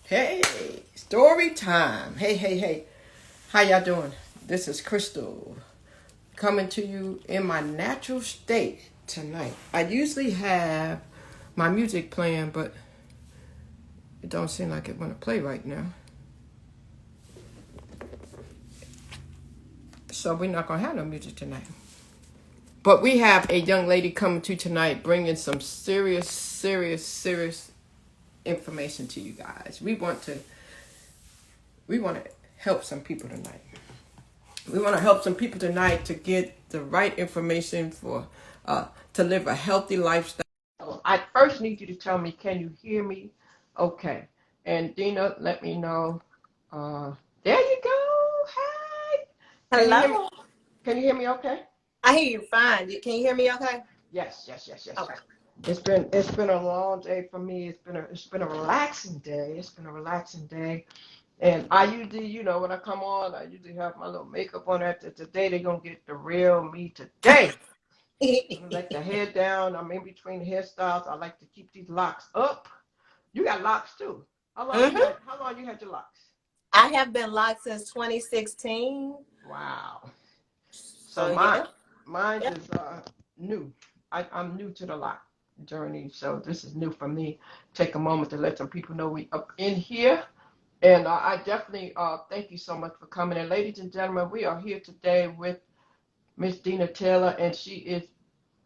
Hey, story time. Hey. How y'all doing? This is Crystal coming to you in my natural state tonight. I usually have my music playing, but it don't seem like it want to play right now. So we're not going to have no music tonight. But we have a young lady coming to tonight bringing some serious information to you guys. We want to help some people tonight. We want to help some people tonight to get the right information for to live a healthy lifestyle. So I first need you to tell me, can you hear me? Okay. And Deana, let me know. There you go. Hey. Can you hear me? Hello. Can you hear me okay? I hear you fine. Can you hear me okay? Yes. Okay. It's been a long day for me. It's been a relaxing day. It's been a relaxing day. And I usually, when I come on, I usually have my little makeup on after today. They're going to get the real me today. I'm going to let the hair down. I'm in between the hairstyles. I like to keep these locks up. You got locks too. How long you had your locks? I have been locked since 2016. Wow. So So yeah. mine Yep. is new. I'm new to the lock journey, so this is new for me. Take a moment to let some people know we up in here. And I definitely thank you so much for coming. And ladies and gentlemen, we are here today with Miss Deana Taylor, and she is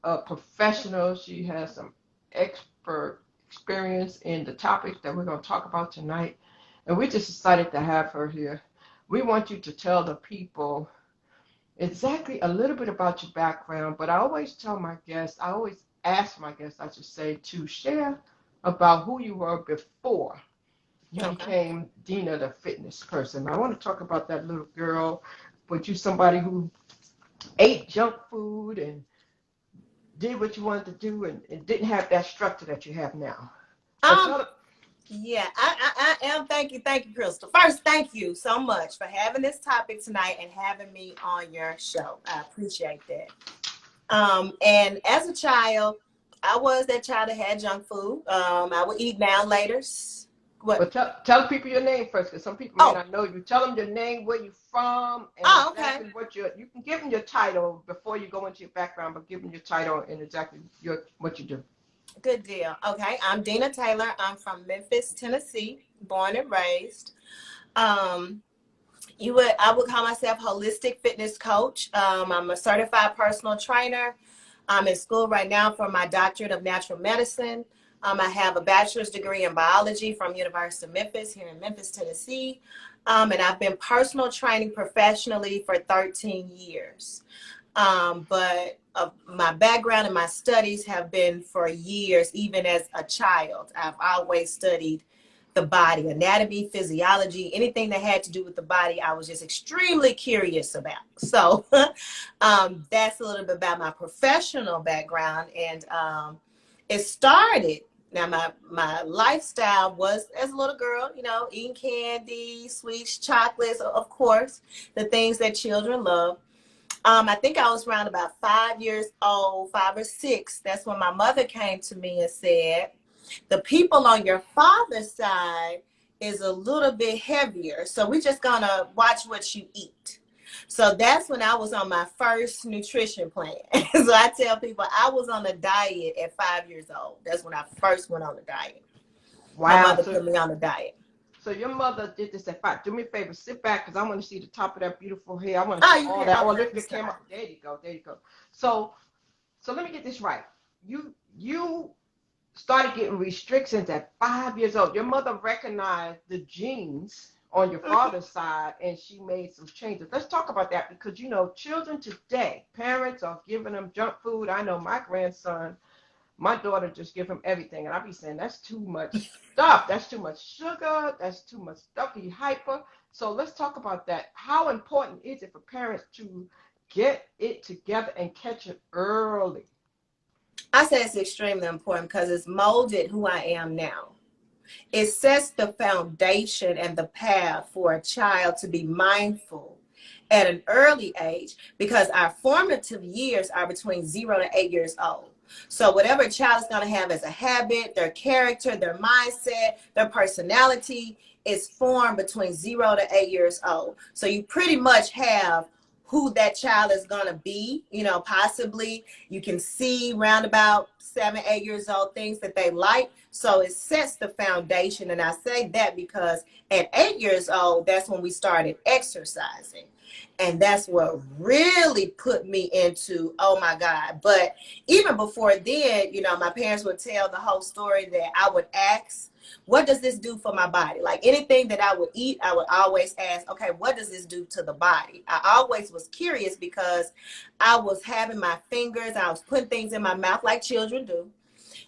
a professional. She has some expert experience in the topics that we're going to talk about tonight. And we're just excited to have her here. We want you to tell the people exactly a little bit about your background, but I always tell my guests, I always ask my guests, I should say, to share about who you were before you Okay. became Deana the fitness person. I want to talk about that little girl, but you somebody who ate junk food and did what you wanted to do and didn't have that structure that you have now. So Um. tell them, Yeah. I am. Thank you, Crystal. First, thank you so much for having this topic tonight and having me on your show. I appreciate that. And as a child, I was that child that had junk food. I would eat now laters. What? but tell people your name first, because some people may Oh. not know you. Tell them your name, where you're from, and Oh. Okay. exactly you can give them your title before you go into your background, but give them your title and exactly what you do. Good deal. Okay, I'm Deana Taylor. I'm from Memphis, Tennessee, born and raised. Um, I would call myself holistic fitness coach. I'm a certified personal trainer. I'm in school right now for my doctorate of natural medicine. I have a bachelor's degree in biology from University of Memphis here in Memphis, Tennessee. And I've been personal training professionally for 13 years. But my background and my studies have been for years, even as a child. I've always studied the body, anatomy, physiology, anything that had to do with the body, I was just extremely curious about. So that's a little bit about my professional background. And it started, now my lifestyle was as a little girl, eating candy, sweets, chocolates, of course, the things that children love. I think I was around about 5 years old, 5 or 6. That's when my mother came to me and said, the people on your father's side is a little bit heavier. So we're just going to watch what you eat. So that's when I was on my first nutrition plan. So I tell people I was on a diet at 5 years old. That's when I first went on a diet. My Wow. mother So put me on a diet. So your mother did this at 5. Do me a favor, sit back because I want to see the top of that beautiful hair. I want to Oh, see you all can. that. Oh, Okay, let lift me your start. camera. There you go. There you go. So let me get this right. You started getting restrictions at 5 years old. Your mother recognized the genes on your father's side and she made some changes. Let's talk about that because children today, parents are giving them junk food. I know my grandson, my daughter just give him everything, and I be saying that's too much stuff. That's too much sugar. That's too much stuff. He hyper. So let's talk about that. How important is it for parents to get it together and catch it early? I say it's extremely important because it's molded who I am now. It sets the foundation and the path for a child to be mindful at an early age because our formative years are between 0 to 8 years old. So whatever a child is going to have as a habit, their character, their mindset, their personality is formed between 0 to 8 years old. So you pretty much have who that child is going to be, you know, possibly you can see round about 7, 8 years old things that they like. So it sets the foundation. And I say that because at 8 years old, that's when we started exercising. And that's what really put me into, oh my God. But even before then, you know, my parents would tell the whole story that I would ask, what does this do for my body? Like anything that I would eat, I would always ask, okay, what does this do to the body? I always was curious because I was having my fingers, I was putting things in my mouth like children do.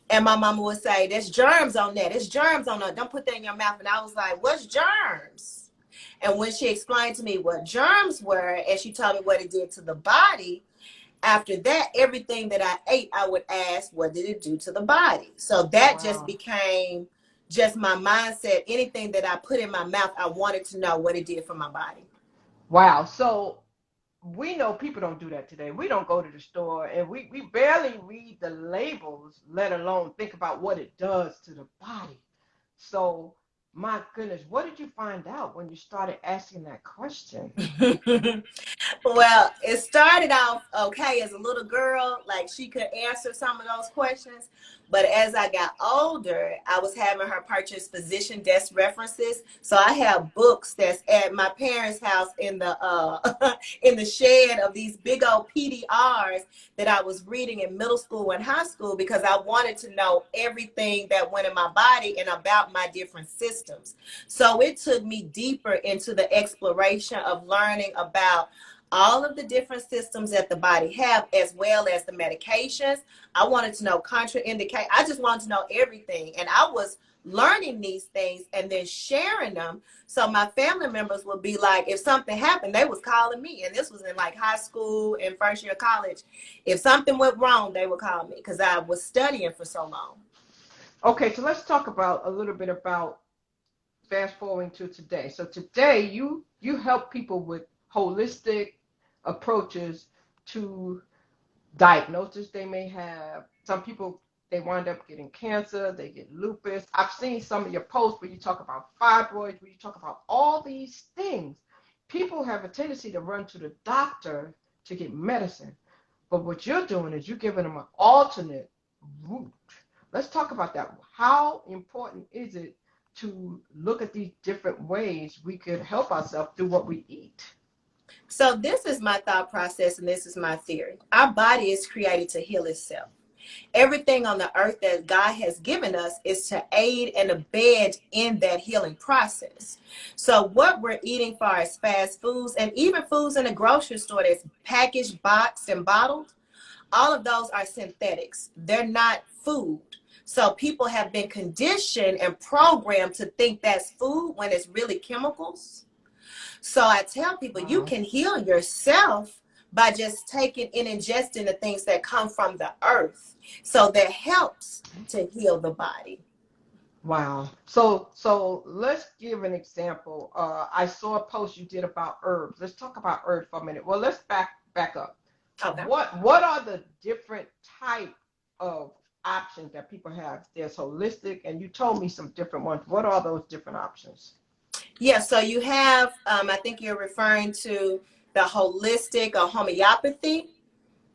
And my mama would say, there's germs on that. There's germs on that. Don't put that in your mouth. And I was like, what's germs? And when she explained to me what germs were, and she told me what it did to the body, after that, everything that I ate, I would ask, what did it do to the body? So that just became just my mindset. Anything that I put in my mouth, I wanted to know what it did for my body. Wow. So we know people don't do that today. We don't go to the store and we barely read the labels, let alone think about what it does to the body. So, my goodness, what did you find out when you started asking that question? Well, it started off okay as a little girl, like she could answer some of those questions. But as I got older, I was having her purchase physician desk references. So I have books that's at my parents' house in the in the shed of these big old PDRs that I was reading in middle school and high school because I wanted to know everything that went in my body and about my different systems. So it took me deeper into the exploration of learning about all of the different systems that the body have, as well as the medications. I wanted to know contraindicate. I just wanted to know everything. And I was learning these things and then sharing them. So my family members would be like, if something happened, they was calling me. And this was in like high school and first year of college. If something went wrong, they would call me because I was studying for so long. Okay, so let's talk about a little bit about fast forwarding to today. So today you help people with holistic approaches to diagnosis they may have. Some people, they wind up getting cancer, they get lupus. I've seen some of your posts where you talk about fibroids, where you talk about all these things. People have a tendency to run to the doctor to get medicine. But what you're doing is you're giving them an alternate route. Let's talk about that. How important is it to look at these different ways we could help ourselves through what we eat? So this is my thought process and this is my theory. Our body is created to heal itself. Everything on the earth that God has given us is to aid and abet in that healing process. So what we're eating far as fast foods and even foods in the grocery store that's packaged, boxed, and bottled, all of those are synthetics. They're not food. So people have been conditioned and programmed to think that's food when it's really chemicals. So I tell people you can heal yourself by just taking and ingesting the things that come from the earth. So that helps to heal the body. Wow. So let's give an example. I saw a post you did about herbs. Let's talk about herbs for a minute. Well, let's back up. Okay. What are the different type of options that people have? There's holistic, and you told me some different ones. What are those different options? Yeah, so you have, I think you're referring to the holistic or homeopathy.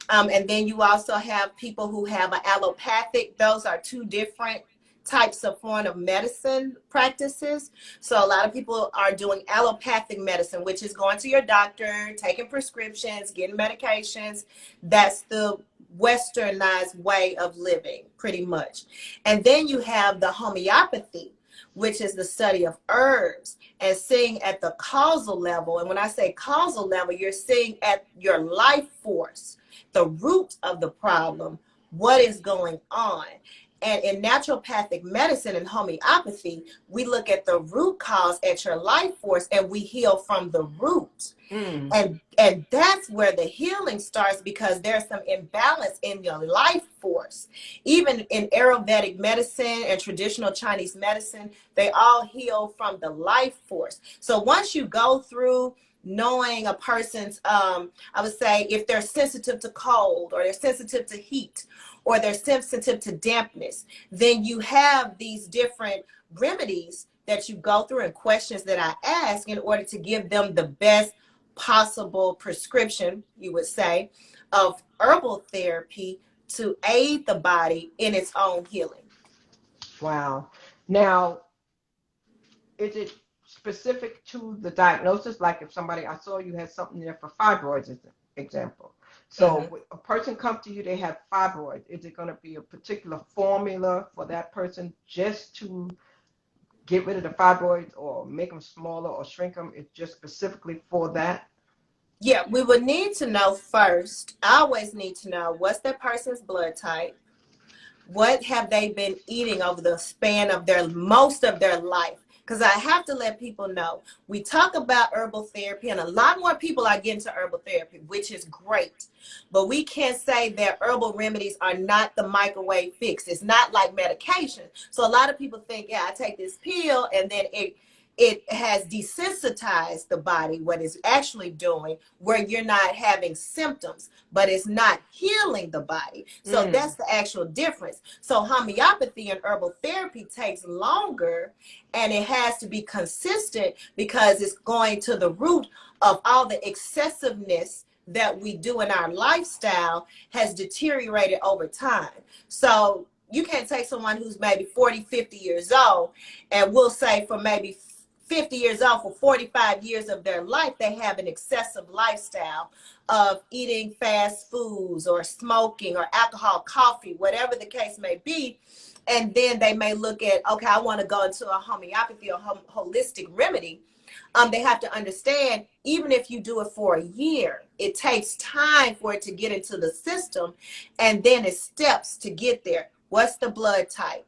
And then you also have people who have an allopathic. Those are two different types of form of medicine practices. So a lot of people are doing allopathic medicine, which is going to your doctor, taking prescriptions, getting medications. That's the westernized way of living, pretty much. And then you have the homeopathy, which is the study of herbs and seeing at the causal level. And when I say causal level, you're seeing at your life force, the root of the problem, what is going on. And in naturopathic medicine and homeopathy, we look at the root cause at your life force and we heal from the root. And that's where the healing starts because there's some imbalance in your life force. Even in Ayurvedic medicine and traditional Chinese medicine, they all heal from the life force. So once you go through knowing a person's, I would say if they're sensitive to cold or they're sensitive to heat, or they're sensitive to dampness, then you have these different remedies that you go through and questions that I ask in order to give them the best possible prescription, you would say, of herbal therapy to aid the body in its own healing. Wow. Now, is it specific to the diagnosis? Like if somebody, I saw you had something there for fibroids, as an example. Mm-hmm. So a person comes to you, they have fibroids. Is it going to be a particular formula for that person just to get rid of the fibroids or make them smaller or shrink them? It's just specifically for that? Yeah, we would need to know first. I always need to know what's that person's blood type. What have they been eating over the span of their most of their life? Because I have to let people know, we talk about herbal therapy, and a lot more people are getting to herbal therapy, which is great. But we can't say that herbal remedies are not the microwave fix. It's not like medication. So a lot of people think, yeah, I take this pill and then it has desensitized the body, what it's actually doing, where you're not having symptoms, but it's not healing the body. So that's the actual difference. So homeopathy and herbal therapy takes longer, and it has to be consistent because it's going to the root of all the excessiveness that we do in our lifestyle has deteriorated over time. So you can't take someone who's maybe 40, 50 years old, and we'll say for maybe 50 years old, for 45 years of their life, they have an excessive lifestyle of eating fast foods or smoking or alcohol, coffee, whatever the case may be. And then they may look at, okay, I want to go into a homeopathy or holistic remedy. They have to understand, even if you do it for a year, it takes time for it to get into the system, and then it's steps to get there. What's the blood type?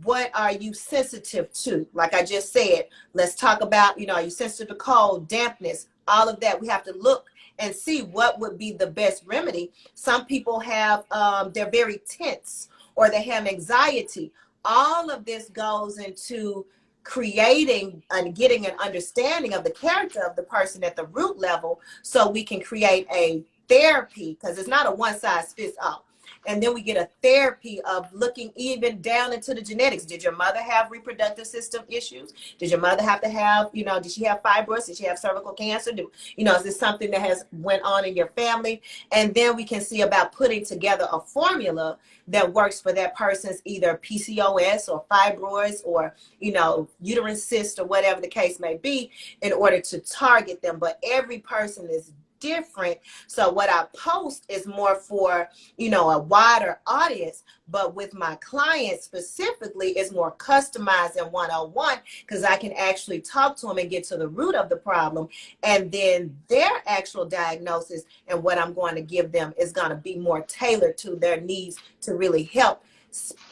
What are you sensitive to? Like I just said, let's talk about, are you sensitive to cold, dampness, all of that. We have to look and see what would be the best remedy. Some people have, they're very tense, or they have anxiety. All of this goes into creating and getting an understanding of the character of the person at the root level, so we can create a therapy, because it's not a one size fits all. And then we get a therapy of looking even down into the genetics. Did your mother have reproductive system issues? Did your mother have to have, did she have fibroids? Did she have cervical cancer? Is this something that has went on in your family? And then we can see about putting together a formula that works for that person's either PCOS or fibroids or, uterine cyst or whatever the case may be, in order to target them. But every person is different. So what I post is more for, a wider audience, but with my clients specifically, it's more customized and one-on-one, because I can actually talk to them and get to the root of the problem, and then their actual diagnosis and what I'm going to give them is going to be more tailored to their needs to really help.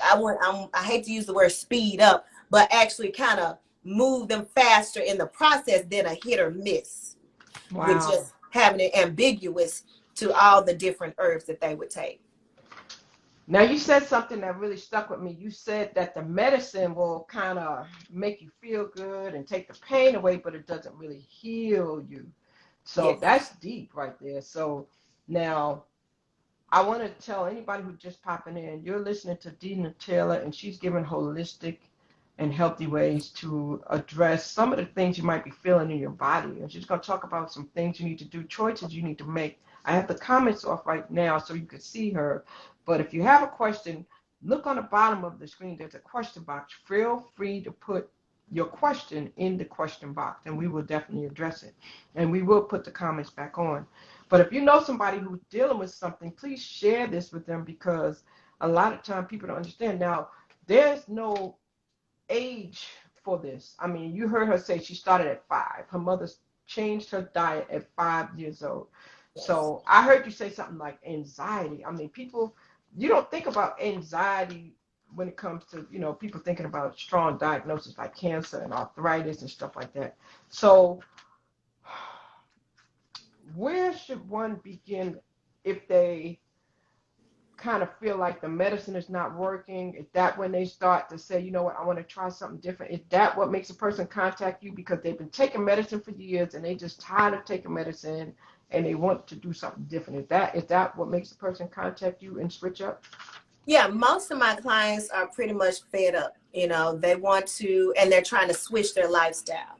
I hate to use the word speed up, but actually kind of move them faster in the process than a hit or miss. Wow. With just having it ambiguous to all the different herbs that they would take. Now, you said something that really stuck with me. You said that the medicine will kind of make you feel good and take the pain away, but it doesn't really heal you. So Yes. that's deep right there. So now I want to tell anybody who's just popping in, you're listening to Deana Taylor, and she's giving holistic and healthy ways to address some of the things you might be feeling in your body. And she's going to talk about some things you need to do, choices you need to make. I have the comments off right now so you can see her. But if you have a question, look on the bottom of the screen. There's a question box. Feel free to put your question in the question box, and we will definitely address it. And we will put the comments back on. But if you know somebody who's dealing with something, please share this with them, because a lot of time people don't understand. Now, there's no age for this. I mean, you heard her say she started at 5. Her mother changed her diet at 5 years old. Yes. So I heard you say something like anxiety. I mean, people, you don't think about anxiety when it comes to, people thinking about strong diagnoses like cancer and arthritis and stuff like that. So where should one begin if they kind of feel like the medicine is not working? Is that when they start to say, you know what, I want to try something different? Is that what makes a person contact you because they've been taking medicine for years and they just tired of taking medicine and they want to do something different. Is that what makes the person contact you and switch up? Yeah, most of my clients are pretty much fed up. You know, they want to, and they're trying to switch their lifestyle.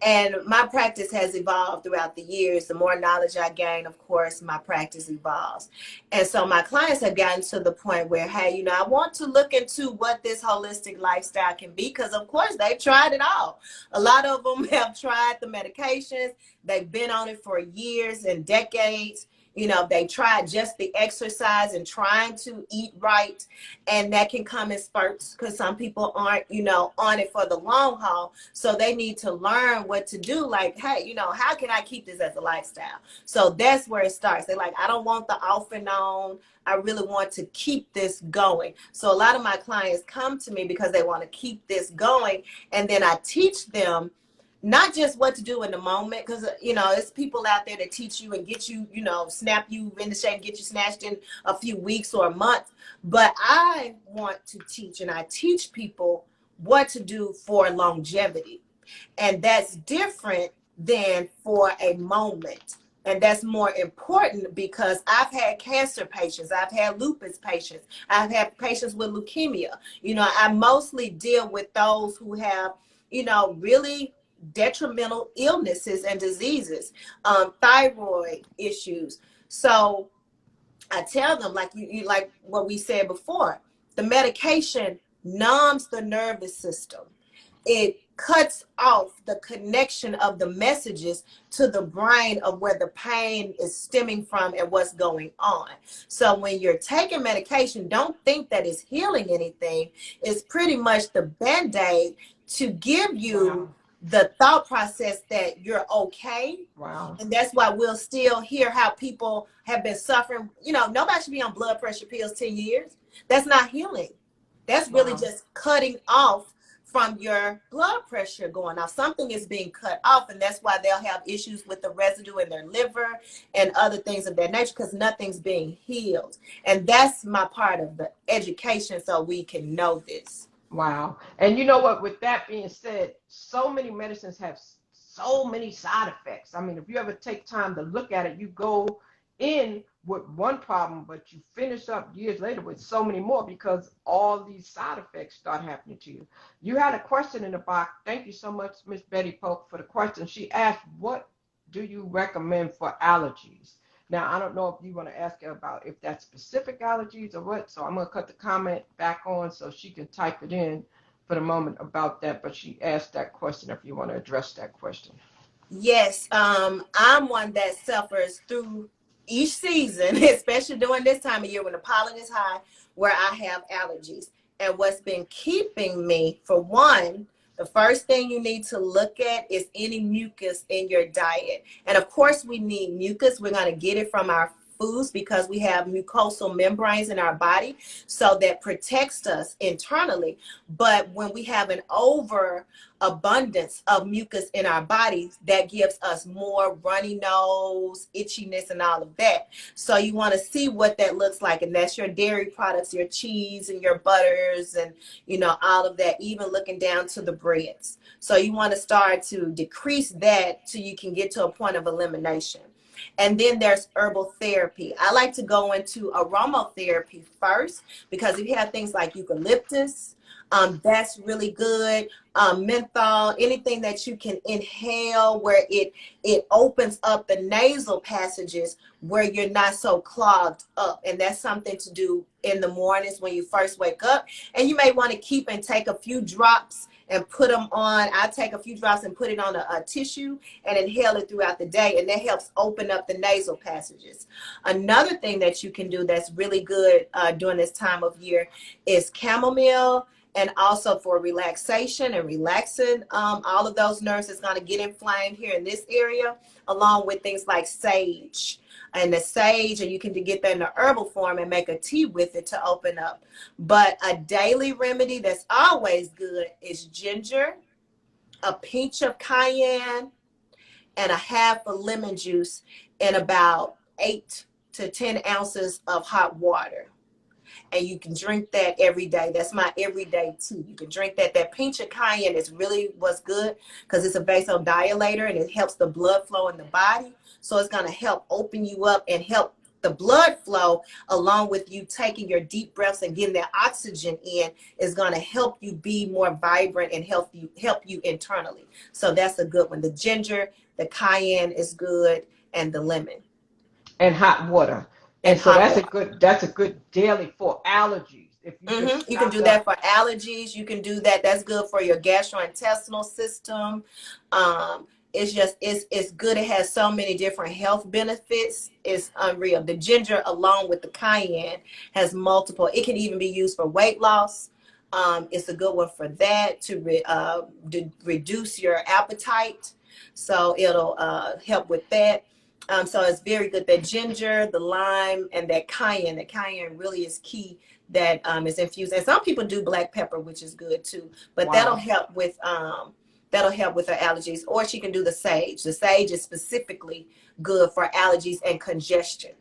And my practice has evolved throughout the years. The more knowledge I gain, of course, my practice evolves. And so my clients have gotten to the point where, hey, you know, I want to look into what this holistic lifestyle can be, because, of course, they've tried it all. A lot of them have tried the medications. They've been on it for years and decades. You know, they tried just the exercise and trying to eat right, and that can come in spurts because some people aren't, you know, on it for the long haul. So they need to learn what to do. Like, hey, you know, how can I keep this as a lifestyle? So that's where it starts. They're like, I don't want the off and on. I really want to keep this going. So a lot of my clients come to me because they want to keep this going, and then I teach them not just what to do in the moment, because you know it's people out there that teach you and get you, you know, snap you into shape, get you snatched in a few weeks or a month. But I want to teach, and I teach people what to do for longevity, and that's different than for a moment. And that's more important because I've had cancer patients, I've had lupus patients, I've had patients with leukemia. You know, I mostly deal with those who have, you know, really detrimental illnesses and diseases, thyroid issues. So I tell them, like you like what we said before, the medication numbs the nervous system. It cuts off the connection of the messages to the brain of where the pain is stemming from and what's going on. So when you're taking medication, don't think that it's healing anything. It's pretty much the band-aid to give you Wow. the thought process that you're okay. Wow. And that's why we'll still hear how people have been suffering. You know, nobody should be on blood pressure pills 10 years. That's not healing. That's really Wow. just cutting off from your blood pressure going off. Something is being cut off, and that's why they'll have issues with the residue in their liver and other things of that nature, because nothing's being healed. And that's my part of the education, so we can know this. Wow. And you know what? With that being said, so many medicines have so many side effects. I mean, if you ever take time to look at it, you go in with one problem, but you finish up years later with so many more because all these side effects start happening to you. You had a question in the box. Thank you so much, Miss Betty Polk, for the question. She asked, what do you recommend for allergies? Now, I don't know if you want to ask her about if that's specific allergies or what, so I'm going to cut the comment back on so she can type it in for the moment about that, but she asked that question if you want to address that question. Yes, I'm one that suffers through each season, especially during this time of year when the pollen is high, where I have allergies. And what's been keeping me, for one, the first thing you need to look at is any mucus in your diet. And of course, we need mucus. We're going to get it from our foods because we have mucosal membranes in our body, so that protects us internally. But when we have an overabundance of mucus in our bodies, that gives us more runny nose, itchiness, and all of that. So you want to see what that looks like, and that's your dairy products, your cheese and your butters, and you know, all of that, even looking down to the breads. So you want to start to decrease that till you can get to a point of elimination. And then there's herbal therapy. I like to go into aromatherapy first, because if you have things like eucalyptus, that's really good. Menthol, anything that you can inhale where it opens up the nasal passages where you're not so clogged up. And that's something to do in the mornings when you first wake up. And you may want to keep and take a few drops and put them on. I take a few drops and put it on a tissue and inhale it throughout the day, and that helps open up the nasal passages. Another thing that you can do that's really good during this time of year is chamomile, and also for relaxation and relaxing all of those nerves that's going to get inflamed here in this area, along with things like sage. And the sage, and you can get that in the herbal form and make a tea with it to open up. But a daily remedy that's always good is ginger, a pinch of cayenne, and a half of lemon juice in about 8 to 10 ounces of hot water. and you can drink that every day. That's my everyday tea. You can drink that. That pinch of cayenne is really what's good because it's a vasodilator and it helps the blood flow in the body. So it's going to help open you up and help the blood flow, along with you taking your deep breaths and getting that oxygen in, is going to help you be more vibrant and help you internally. So that's a good one. The ginger, the cayenne is good, and the lemon. And hot water. And And so hot water. that's a good daily for allergies. If you just You can do stocked that up. for allergies. You can do that. That's good for your gastrointestinal system. It's just it's good. It has so many different health benefits. It's unreal. The ginger, along with the cayenne, has multiple. It can even be used for weight loss. It's a good one for that to reduce your appetite. So it'll help with that. So it's very good. That ginger, the lime, and that cayenne. The cayenne really is key. That is infused, and some people do black pepper, which is good too. But that'll Wow. help with her allergies. Or she can do the sage. The sage is specifically good for allergies and congestion.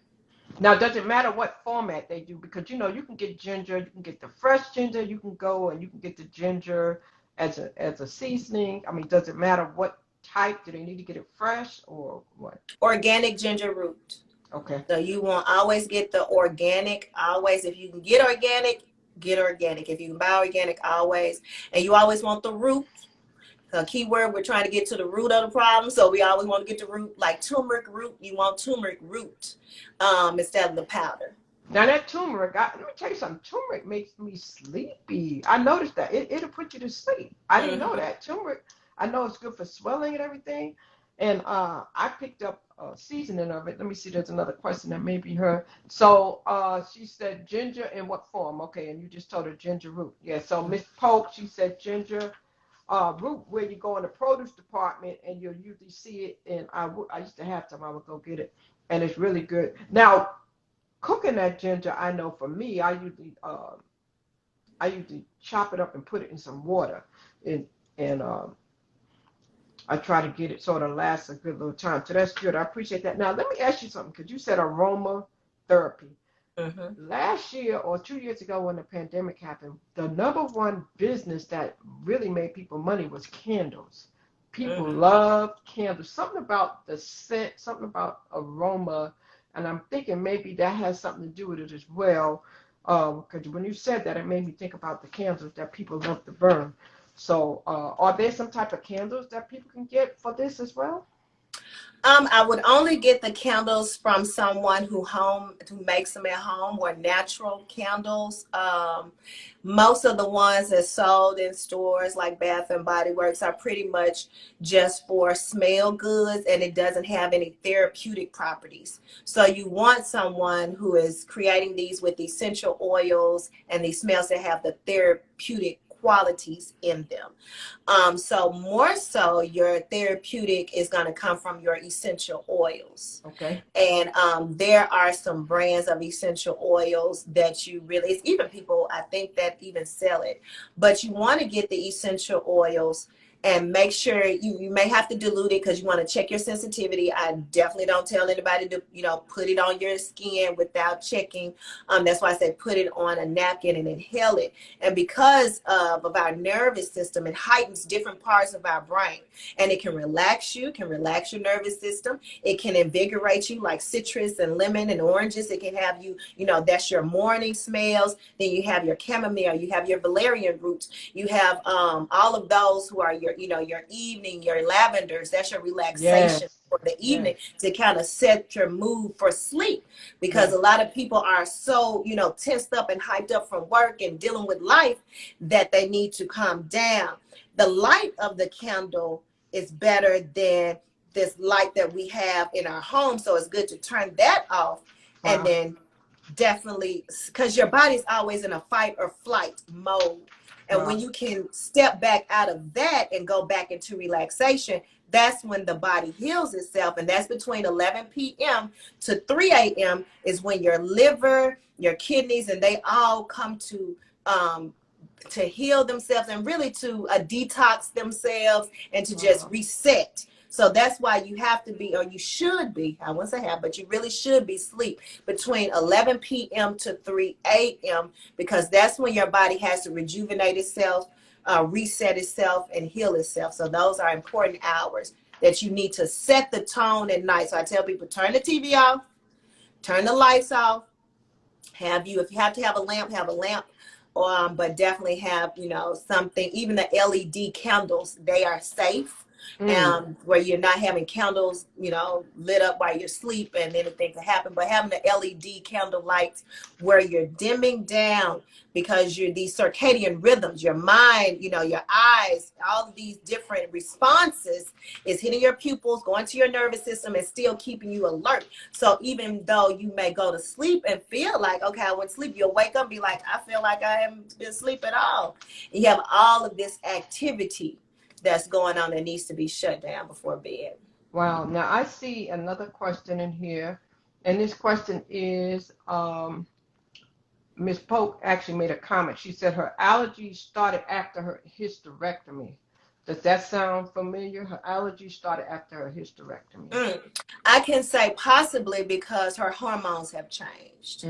Now, does it matter what format they do? Because you can get ginger, you can get the fresh ginger, you can go and you can get the ginger as a seasoning. I mean, does it matter what type? Do they need to get it fresh or what? Organic ginger root. Okay. So you want always get the organic. Always, if you can get organic, get organic. If you can buy organic, always. And you always want the root. The key word, we're trying to get to the root of the problem. So we always want to get the root, like turmeric root. You want turmeric root instead of the powder. Now that turmeric, let me tell you something. Turmeric makes me sleepy. I noticed that it'll put you to sleep. I didn't know that turmeric. I know it's good for swelling and everything. And I picked up a seasoning of it. Let me see. There's another question that may be her. So she said ginger in what form? Okay, and you just told her ginger root. Yeah. So Miss Polk, she said ginger root, where you go in the produce department and you'll usually see it. And I used to have some. I would go get it, and it's really good. Now, cooking that ginger, I know for me, I usually chop it up and put it in some water, and I try to get it sort of last a good little time. So that's good. I appreciate that. Now let me ask you something, because you said aroma therapy. Last year or 2 years ago, when the pandemic happened, the number one business that really made people money was candles. People love candles. Something about the scent, something about aroma. And I'm thinking maybe that has something to do with it as well. Because when you said that, it made me think about the candles that people love to burn. So are there some type of candles that people can get for this as well? I would only get the candles from someone who makes them at home, or natural candles. Most of the ones that sold in stores like Bath and Body Works are pretty much just for smell goods, and it doesn't have any therapeutic properties. So you want someone who is creating these with essential oils and these smells that have the therapeutic qualities in them. So more so, your therapeutic is going to come from your essential oils. Okay. And there are some brands of essential oils that it's even people, I think, that even sell it. But you want to get the essential oils and make sure you may have to dilute it, because you want to check your sensitivity. I definitely don't tell anybody to, put it on your skin without checking. That's why I say put it on a napkin and inhale it. And because of our nervous system, it heightens different parts of our brain, and it can relax you, can relax your nervous system. It can invigorate you, like citrus and lemon and oranges. It can have you, that's your morning smells. Then you have your chamomile, you have your valerian roots, you have all of those who are your evening, your lavenders. That's your relaxation for the evening, to kind of set your mood for sleep. Because a lot of people are so, tensed up and hyped up from work and dealing with life that they need to calm down. The light of the candle is better than this light that we have in our home. So it's good to turn that off. Wow. And then definitely, because your body's always in a fight or flight mode. And when you can step back out of that and go back into relaxation, that's when the body heals itself. And that's between 11 p.m. to 3 a.m. is when your liver, your kidneys, and they all come to heal themselves, and really to detox themselves and to just reset. So that's why you have to be, or you should be, I wouldn't say have, but you really should be sleep between 11 p.m. to 3 a.m. because that's when your body has to rejuvenate itself, reset itself, and heal itself. So those are important hours that you need to set the tone at night. So I tell people, turn the TV off, turn the lights off, if you have to have a lamp, have a lamp. But definitely have, something, even the LED candles, they are safe. Where you're not having candles, lit up while you're asleep and anything could happen, but having the LED candle lights where you're dimming down because you're these circadian rhythms, your mind, your eyes, all of these different responses is hitting your pupils, going to your nervous system and still keeping you alert. So even though you may go to sleep and feel like, okay, I went to sleep, you'll wake up and be like, I feel like I haven't been asleep at all. And you have all of this activity that's going on that needs to be shut down before bed. Wow. Now I see another question in here, and this question is Ms. Polk actually made a comment. She said her allergies started after her hysterectomy. Does that sound familiar? Her allergies started after her hysterectomy. I can say possibly because her hormones have changed.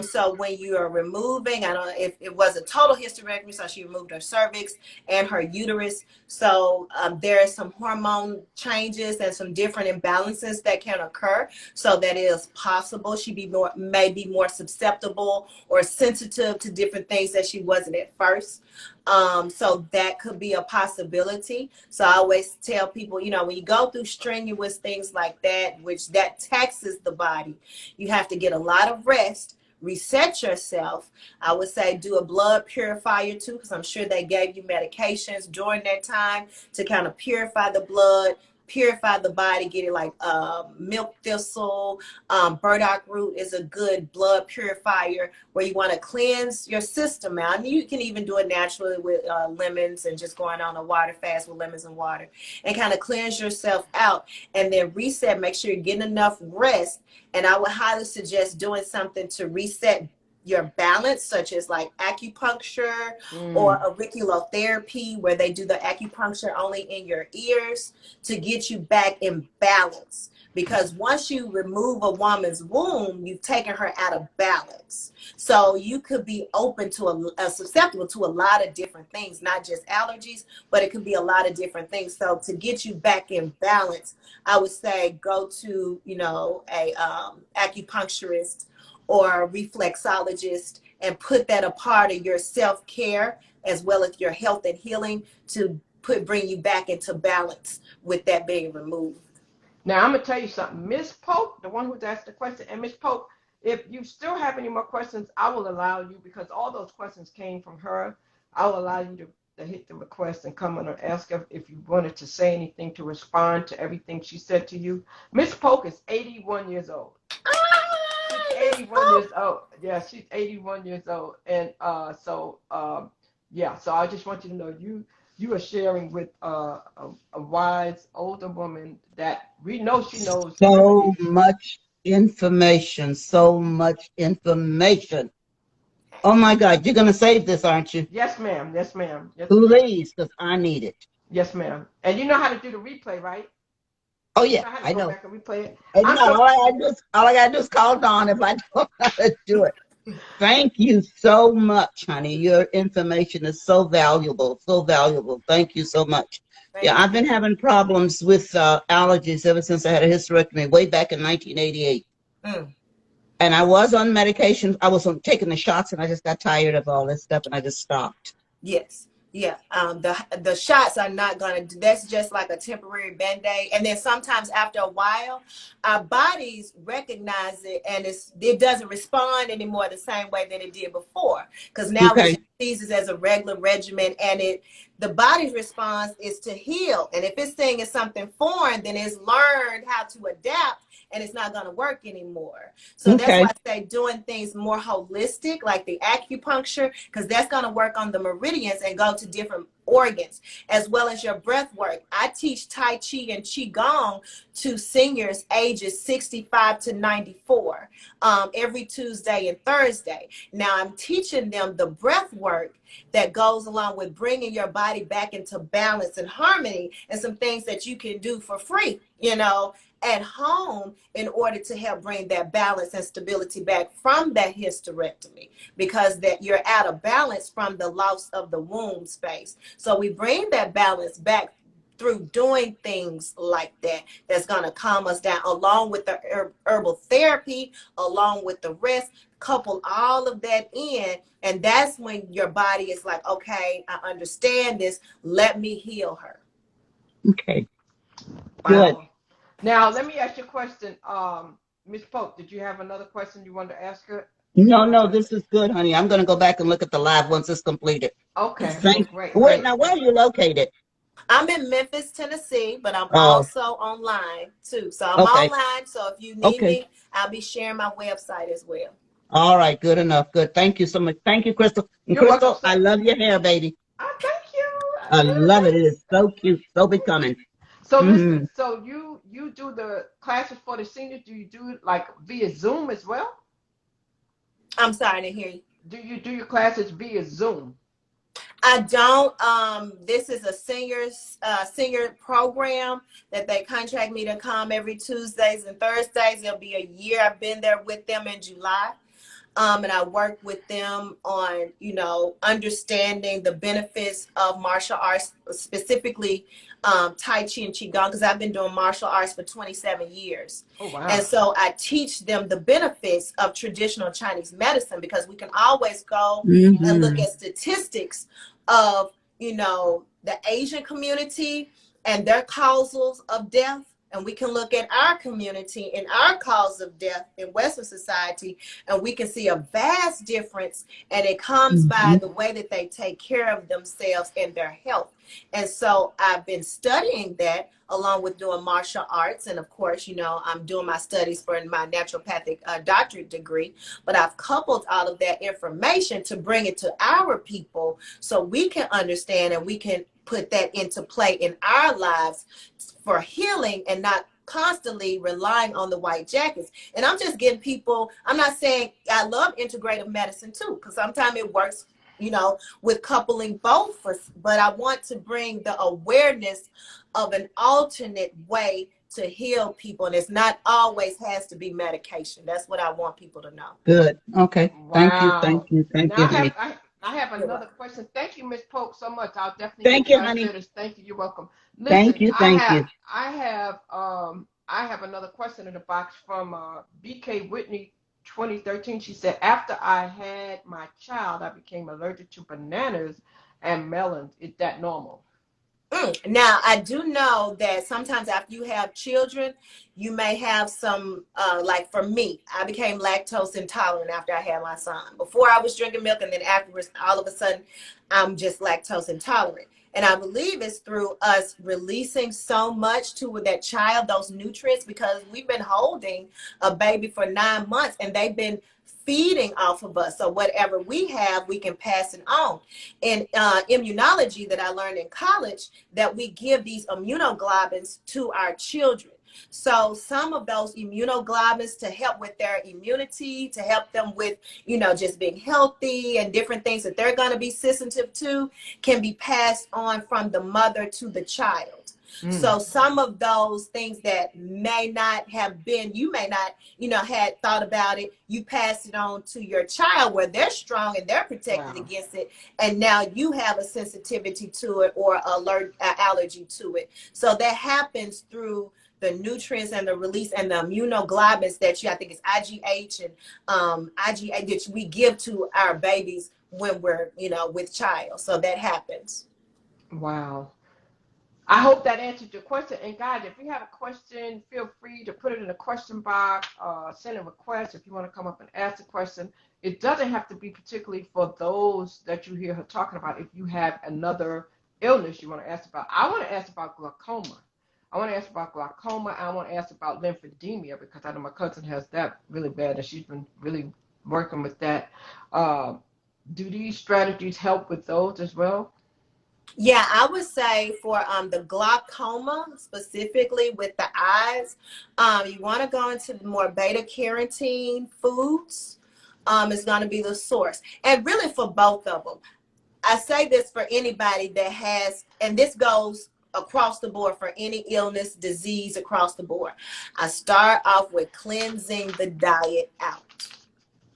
So when you are removing, I don't know if it was a total hysterectomy, so she removed her cervix and her uterus. So there are some hormone changes and some different imbalances that can occur. So that is possible. She may be more susceptible or sensitive to different things that she wasn't at first. So that could be a possibility. So I always tell people, when you go through strenuous things like that, which that taxes the body, you have to get a lot of rest, reset yourself. I would say do a blood purifier too, because I'm sure they gave you medications during that time to kind of purify the blood, purify the body, get it like milk thistle, burdock root is a good blood purifier where you want to cleanse your system out. And you can even do it naturally with lemons and just going on a water fast with lemons and water and kind of cleanse yourself out and then reset, make sure you're getting enough rest. And I would highly suggest doing something to reset your balance, such as like acupuncture or auriculotherapy, where they do the acupuncture only in your ears to get you back in balance. Because once you remove a woman's womb, you've taken her out of balance. So you could be open to susceptible to a lot of different things, not just allergies, but it could be a lot of different things. So to get you back in balance, I would say go to, a acupuncturist or a reflexologist and put that a part of your self-care as well as your health and healing to bring you back into balance with that being removed. Now I'm gonna tell you something. Ms. Polk, the one who's asked the question, and Ms. Polk, if you still have any more questions, I will allow you, because all those questions came from her. I'll allow you to hit the request and come on and ask her if you wanted to say anything to respond to everything she said to you. Ms. Polk is 81 years old. 81 years old. Yeah, she's 81 years old. And so I just want you to know you are sharing with a wise older woman that we know she knows so much information, so much information. Oh my God, you're gonna save this, aren't you? Yes, ma'am. Yes, ma'am. Yes, please, because I need it. Yes, ma'am. And you know how to do the replay, right? Oh yeah, I know. Back and replay it. All I gotta do is call Dawn if I don't know how to do it. Thank you so much, honey. Your information is so valuable, so valuable. Thank you so much. I've been having problems with allergies ever since I had a hysterectomy way back in 1988. And I was on medication. I was taking the shots, and I just got tired of all this stuff, and I just stopped. Yes. Yeah, the shots are not gonna. That's just like a temporary band-aid, and then sometimes after a while, our bodies recognize it, and it doesn't respond anymore the same way that it did before. Because now it sees it as a regular regimen, and the body's response is to heal. And if it's saying it's something foreign, then it's learned how to adapt, and it's not going to work anymore. So that's Okay. why I say doing things more holistic, like the acupuncture, because that's going to work on the meridians and go to different organs, as well as your breath work. I teach Tai Chi and Qigong to seniors ages 65 to 94 every Tuesday and Thursday. Now I'm teaching them the breath work that goes along with bringing your body back into balance and harmony, and some things that you can do for free, you know, at home, in order to help bring that balance and stability back from that hysterectomy, because that you're out of balance from the loss of the womb space. So we bring that balance back through doing things like that, that's going to calm us down, along with the herbal therapy, along with the rest. Couple all of that in, and that's when your body is like, okay, I understand this, let me heal her. Okay. Good. Wow. Now, let me ask you a question. Miss Pope, did you have another question you wanted to ask her? No, this is good, honey. I'm going to go back and look at the live once it's completed. Okay. Well, Thank you. great, Wait, great. now, where are you located? I'm in Memphis, Tennessee, but I'm Oh, also online too. So I'm okay. online. So if you need Okay. me, I'll be sharing my website as well. All right. Good enough. Good. Thank you so much. Thank you, Crystal. And You're welcome, Crystal, sir. I love your hair, baby. Thank you. I love it. It is so cute, so becoming. So Mm-hmm. listen, so you do the classes for the seniors. Do you do it like via Zoom as well? I'm sorry to hear you. Do you do your classes via Zoom? I don't. This is a senior program that they contract me to come every Tuesdays and Thursdays. It'll be a year. I've been there with them in July. And I work with them on, you know, understanding the benefits of martial arts, specifically Tai Chi and Qigong, because I've been doing martial arts for 27 years. Oh And wow. so I teach them the benefits of traditional Chinese medicine, because we can always go and look Mm-hmm. at statistics of, you know, the Asian community and their causals of death. And we can look at our community and our cause of death in Western society, and we can see a vast difference. And it comes Mm-hmm. by the way that they take care of themselves and their health. And so I've been studying that, along with doing martial arts. And of course, you know, I'm doing my studies for my naturopathic doctorate degree. But I've coupled all of that information to bring it to our people, so we can understand and we can put that into play in our lives for healing, and not constantly relying on the white jackets. And I'm just getting people, I'm not saying, I love integrative medicine too, because sometimes it works, you know, with coupling both, but I want to bring the awareness of an alternate way to heal people, and it's not always has to be medication. That's what I want people to know. Good. Okay. Thank you. Thank Wow. you. Thank Now you, honey. I have You're another welcome. question. Thank you, Miss Pope, so much. I'll definitely Thank get you, back honey. to this. Thank you. You're welcome. Thank Listen, you. Thank you. I have another question in the box from BK Whitney 2013. She said, after I had my child, I became allergic to bananas and melons. Is that normal? Now, I do know that sometimes after you have children, you may have some, like for me, I became lactose intolerant after I had my son. Before I was drinking milk, and then afterwards, all of a sudden, I'm just lactose intolerant. And I believe it's through us releasing so much to that child, those nutrients, because we've been holding a baby for 9 months, and they've been feeding off of us. So whatever we have, we can pass it on. In immunology that I learned in college, that we give these immunoglobulins to our children. So some of those immunoglobulins to help with their immunity, to help them with, you know, just being healthy and different things that they're going to be sensitive to, can be passed on from the mother to the child. Mm. So some of those things that may not have been, you may not, you know, had thought about it, you pass it on to your child where they're strong and they're protected Wow. against it. And now you have a sensitivity to it, or allergy to it. So that happens through the nutrients and the release and the immunoglobulins that I think it's IgH and IgA that we give to our babies when we're, you know, with child. So that happens. Wow. I hope that answered your question. And guys, if you have a question, feel free to put it in the question box, send a request if you want to come up and ask a question. It doesn't have to be particularly for those that you hear her talking about. If you have another illness you want to ask about, I want to ask about glaucoma. I want to ask about glaucoma. I want to ask about lymphedema because I know my cousin has that really bad, and she's been really working with that. Uh, do these strategies help with those as well? Yeah, I would say for the glaucoma, specifically with the eyes, you want to go into the more beta carotene foods. Is going to be the source. And really for both of them. I say this for anybody that has, and this goes across the board for any illness, disease across the board. I start off with cleansing the diet out.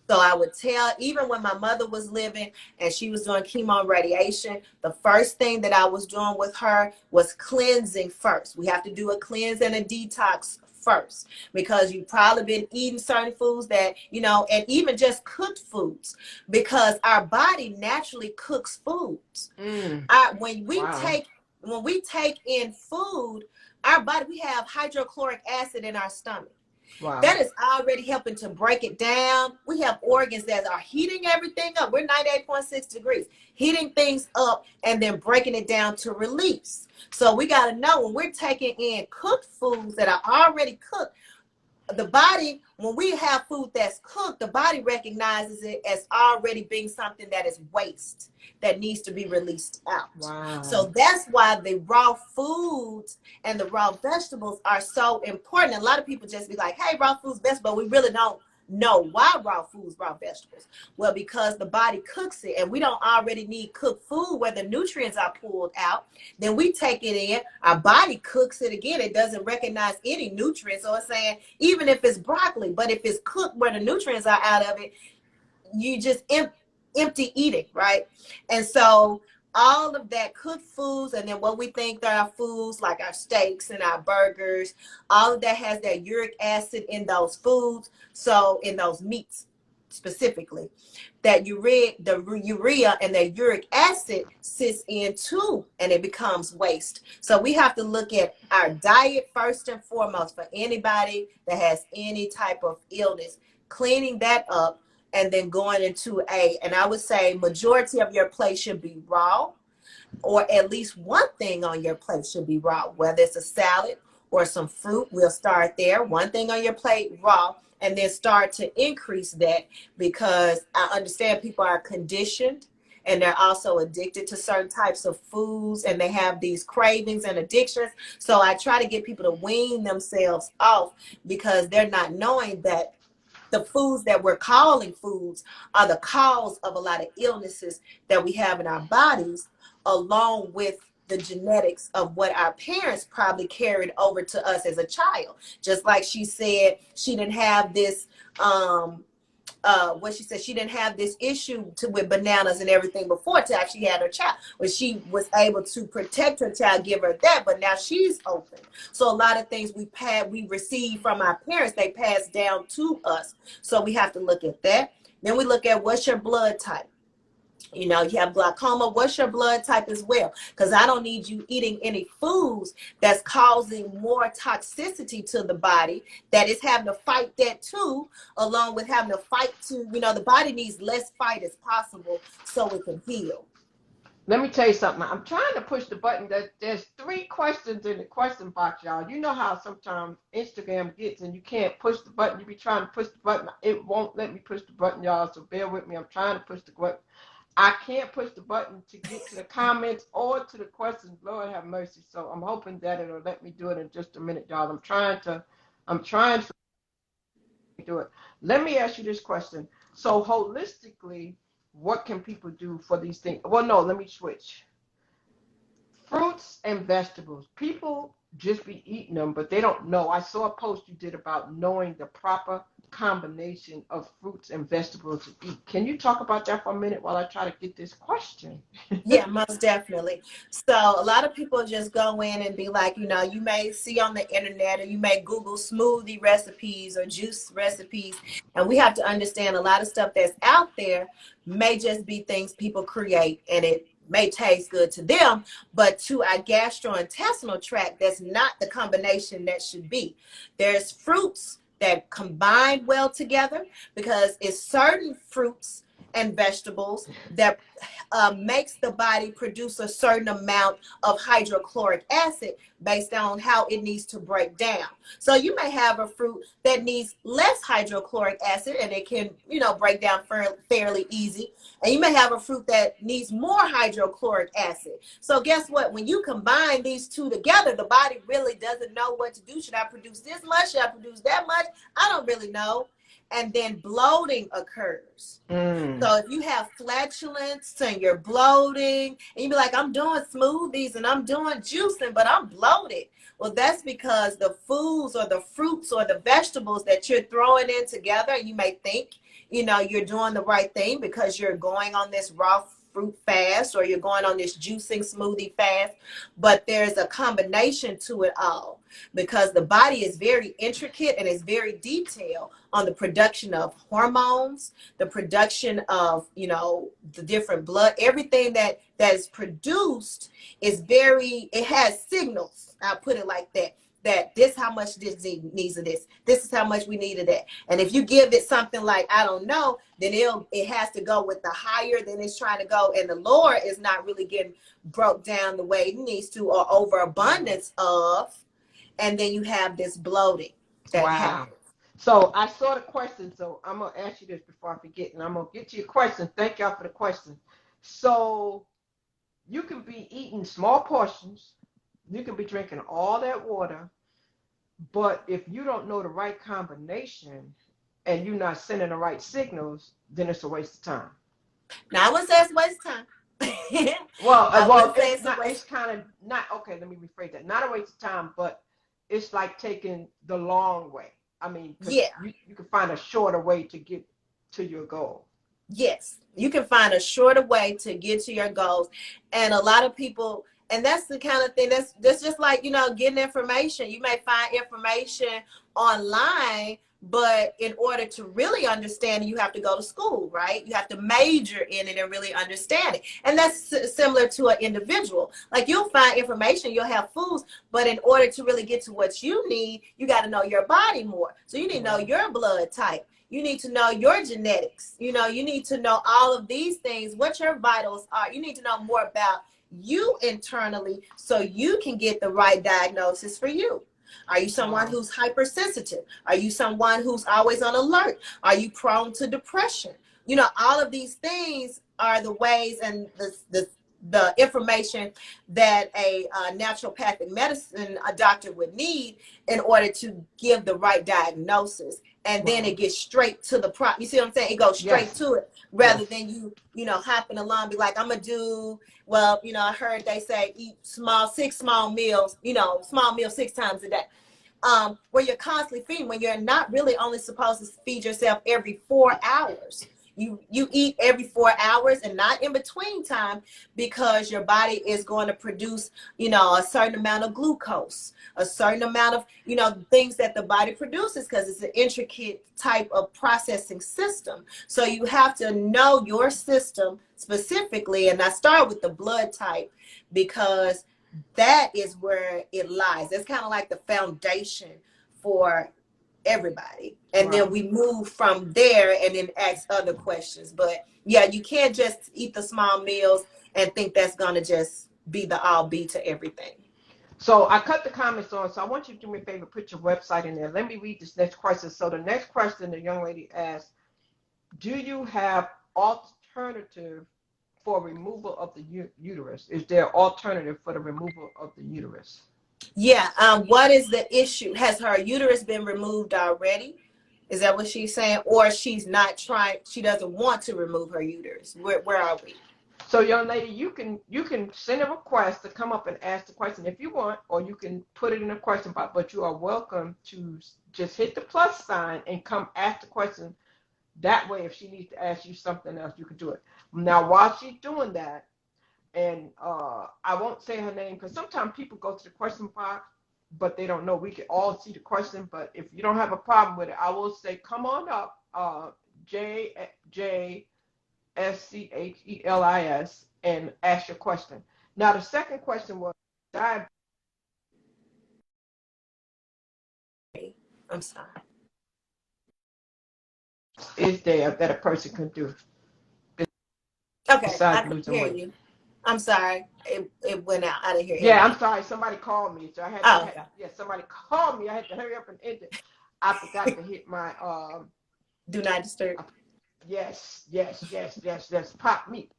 So I would tell, even when my mother was living and she was doing chemo and radiation, the first thing that I was doing with her was cleansing first. We have to do a cleanse and a detox first, because you've probably been eating certain foods that, you know, and even just cooked foods, because our body naturally cooks foods. Mm, When wow. we take in food, our body, we have hydrochloric acid in our stomach. Wow. That is already helping to break it down. We have organs that are heating everything up. We're 98.6 degrees, heating things up and then breaking it down to release. So we got to know when we're taking in cooked foods that are already cooked, the body, when we have food that's cooked, the body recognizes it as already being something that is waste that needs to be released out. Wow. So that's why the raw foods and the raw vegetables are so important. A lot of people just be like, hey, raw foods best, but we really don't know why raw foods, raw vegetables. Well, because the body cooks it, and we don't already need cooked food where the nutrients are pulled out. Then we take it in, our body cooks it again. It doesn't recognize any nutrients. So it's saying, even if it's broccoli, but if it's cooked where the nutrients are out of it, you just empty eating, right? And so all of that cooked foods, and then what we think are foods like our steaks and our burgers, all of that has that uric acid in those foods. So in those meats specifically, that urea and that uric acid sits in too, and it becomes waste. So we have to look at our diet first and foremost for anybody that has any type of illness, cleaning that up, and then going into and I would say majority of your plate should be raw, or at least one thing on your plate should be raw, whether it's a salad or some fruit. We'll start there. One thing on your plate, raw, and then start to increase that, because I understand people are conditioned and they're also addicted to certain types of foods, and they have these cravings and addictions. So I try to get people to wean themselves off, because they're not knowing that the foods that we're calling foods are the cause of a lot of illnesses that we have in our bodies, along with the genetics of what our parents probably carried over to us as a child. Just like she said, she didn't have this what she said, she didn't have this issue with bananas and everything before till she had her child, but she was able to protect her child, give her that, but now she's open. So a lot of things we receive from our parents, they pass down to us. So we have to look at that. Then we look at, what's your blood type? You know, you have glaucoma, what's your blood type as well? Because I don't need you eating any foods that's causing more toxicity to the body, that is having to fight that too, along with having to fight to, you know, the body needs less fight as possible so it can heal. Let me tell you something. I'm trying to push the button. There's 3 questions in the question box, y'all. You know how sometimes Instagram gets and you can't push the button. You be trying to push the button. It won't let me push the button, y'all. So bear with me. I'm trying to push the button. I can't push the button to get to the comments or to the questions. Lord have mercy. So I'm hoping that it'll let me do it in just a minute, y'all. I'm trying to do it. Let me ask you this question. So holistically, what can people do for these things? Well, no, let me switch. Fruits and vegetables. People just be eating them, but they don't know. I saw a post you did about knowing the proper combination of fruits and vegetables to eat. Can you talk about that for a minute while I try to get this question? Yeah, most definitely. So a lot of people just go in and be like, you know, you may see on the internet, or you may Google smoothie recipes or juice recipes. And we have to understand, a lot of stuff that's out there may just be things people create, and it may taste good to them, but to our gastrointestinal tract, that's not the combination that should be. There's fruits that combine well together, because it's certain fruits and vegetables that makes the body produce a certain amount of hydrochloric acid based on how it needs to break down. So you may have a fruit that needs less hydrochloric acid and it can, break down fairly easy. And you may have a fruit that needs more hydrochloric acid. So guess what? When you combine these two together, the body really doesn't know what to do. Should I produce this much? Should I produce that much? I don't really know. And then bloating occurs. So if you have flatulence and you're bloating and you be like, I'm doing smoothies and I'm doing juicing, but I'm bloated. Well, that's because the foods or the fruits or the vegetables that you're throwing in together, you may think, you're doing the right thing because you're going on this raw fruit fast or you're going on this juicing smoothie fast, but there's a combination to it all because the body is very intricate and is very detailed on the production of hormones, the production of, the different blood, everything that is produced is it has signals. I'll put it like that this how much this needs of this. This is how much we need of that. And if you give it something like, I don't know, then it has to go with the higher than it's trying to go. And the lower is not really getting broke down the way it needs to or overabundance of. And then you have this bloating that happens. So I saw the question, so I'm going to ask you this before I forget, and I'm going to get to your question. Thank y'all for the question. So you can be eating small portions. You can be drinking all that water, but if you don't know the right combination and you're not sending the right signals, then it's a waste of time. Now, I wouldn't say it's a waste of time. It's kind of not, okay, let me rephrase that. Not a waste of time, but it's like taking the long way. I mean, yeah, you can find a shorter way to get to your goal. Yes, you can find a shorter way to get to your goals. And a lot of people, and that's the kind of thing that's just like, getting information. You may find information online, but in order to really understand it, you have to go to school, right? You have to major in it and really understand it. And that's similar to an individual. Like you'll find information, you'll have foods, but in order to really get to what you need, you got to know your body more. So you need to know your blood type. You need to know your genetics. You need to know all of these things, what your vitals are. You need to know more about you internally so you can get the right diagnosis for you. Are you someone who's hypersensitive? Are you someone who's always on alert? Are you prone to depression? All of these things are the ways and the information that a naturopathic medicine doctor would need in order to give the right diagnosis. And then it gets straight to the problem. You see what I'm saying? It goes straight to it rather than you hopping along, be like, I'm going to do, I heard they say eat six small meals, small meals 6 times a day. Where you're constantly feeding, when you're not really only supposed to feed yourself every 4 hours. You eat every 4 hours and not in between time because your body is going to produce, a certain amount of glucose, a certain amount of, things that the body produces because it's an intricate type of processing system. So you have to know your system specifically. And I start with the blood type because that is where it lies. That's kind of like the foundation for everybody. And then we move from there and then ask other questions. But yeah, you can't just eat the small meals and think that's going to just be the all be to everything. So I cut the comments on, so I want you to do me a favor, put your website in there. Let me read this next question. So the next question the young lady asked, do you have alternative for removal of the uterus? Is there alternative for the removal of the uterus? Yeah. What is the issue? Has her uterus been removed already? Is that what she's saying? Or she's not trying, she doesn't want to remove her uterus? Where are we? So young lady, you can send a request to come up and ask the question if you want, or you can put it in a question box, but you are welcome to just hit the plus sign and come ask the question. That way, if she needs to ask you something else, you can do it. Now, while she's doing that, and I won't say her name because sometimes people go to the question box, but they don't know. We can all see the question, but if you don't have a problem with it, I will say, come on up, JSCHELIS, and ask your question. Now, the second question was diabetes. I'm sorry. Is there that a person can do? Okay, I besides can losing hear weight. you. I'm sorry. It went out. I didn't hear Yeah, anything. I'm sorry. Somebody called me, so I had to. Oh, okay. Yeah, somebody called me. I had to hurry up and end it. I forgot to hit my Do not disturb. yes. Pop me.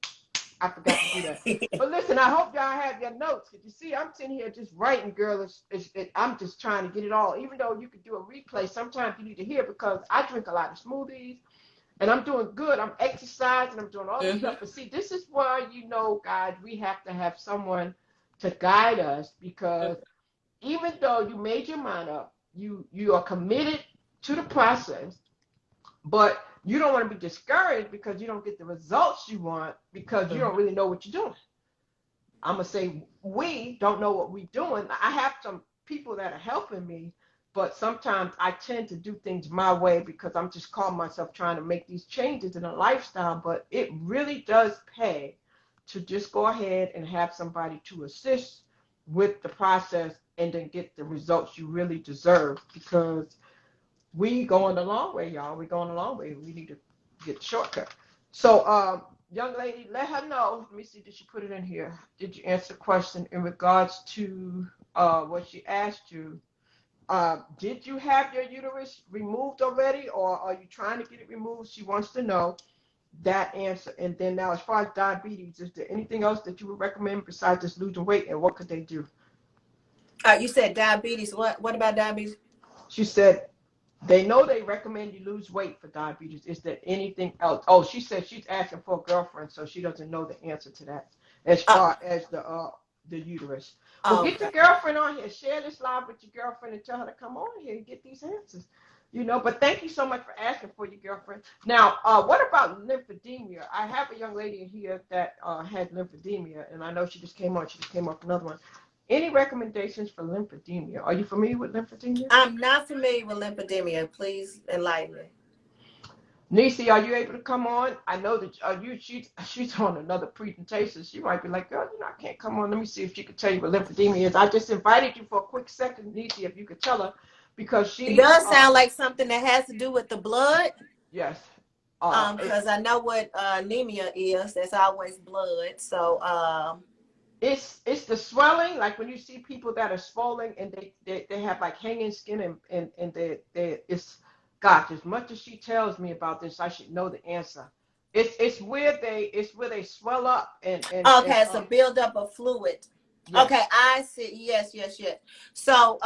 I forgot to do that. But listen, I hope y'all have your notes. Cause you see, I'm sitting here just writing, girl. I'm just trying to get it all. Even though you could do a replay, sometimes you need to hear because I drink a lot of smoothies and I'm doing good. I'm exercising. I'm doing all this stuff. But see, this is why guys, we have to have someone to guide us because even though you made your mind up, you are committed to the process, but you don't want to be discouraged because you don't get the results you want because you don't really know what you're doing. I'm gonna say we don't know what we're doing. I have some people that are helping me, but sometimes I tend to do things my way because I'm just calling myself trying to make these changes in a lifestyle. But it really does pay to just go ahead and have somebody to assist with the process and then get the results you really deserve because we going a long way, y'all. We're going a long way. We need to get the shortcut. So, young lady, let her know. Let me see, did she put it in here? Did you answer the question in regards to what she asked you? Did you have your uterus removed already, or are you trying to get it removed? She wants to know that answer. And then now, as far as diabetes, is there anything else that you would recommend besides just losing weight, and what could they do? You said diabetes. What about diabetes? She said, they know they recommend you lose weight for diabetes. Is there anything else? Oh, she said she's asking for a girlfriend, so she doesn't know the answer to that as far as the uterus. Well, get Okay. your girlfriend on here. Share this live with your girlfriend and tell her to come on here and get these answers. But thank you so much for asking for your girlfriend. Now, what about lymphedema? I have a young lady in here that had lymphedema, and I know she just came on. She just came off another one. Any recommendations for lymphedema? Are you familiar with lymphedema? I'm not familiar with lymphedema. Please enlighten me. Nisi, are you able to come on? I know that she's on another presentation. She might be like, girl, I can't come on. Let me see if she can tell you what lymphedema is. I just invited you for a quick second, Nisi, if you could tell her, because It does sound like something that has to do with the blood. Yes. Because I know what anemia is. That's always blood. So it's the swelling, like when you see people that are swollen and they have like hanging skin and they it's gosh, as much as she tells me about this, I should know the answer. It's where they swell up okay, it's a buildup of fluid. yes. Okay, I see. Yes. So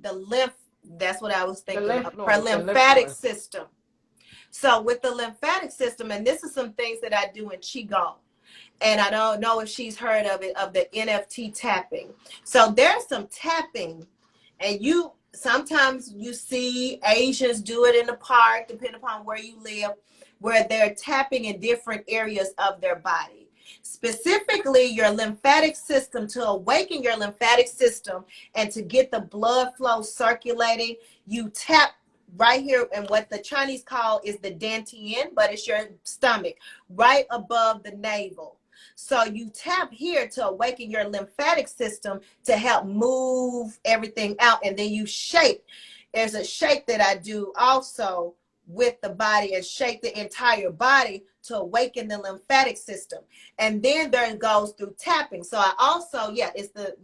the lymph, that's what I was thinking of. Her lymphatic system. So with the lymphatic system, and this is some things that I do in Qigong, and I don't know if she's heard of it, of the NFT tapping. So there's some tapping, and sometimes you see Asians do it in the park, depending upon where you live, where they're tapping in different areas of their body. Specifically, your lymphatic system, to awaken your lymphatic system and to get the blood flow circulating, you tap right here, and what the Chinese call is the dantian, but it's your stomach, right above the navel. So you tap here to awaken your lymphatic system to help move everything out. And then you shake. There's a shake that I do also with the body, and shake the entire body to awaken the lymphatic system. And then there goes through tapping. So I also, it's the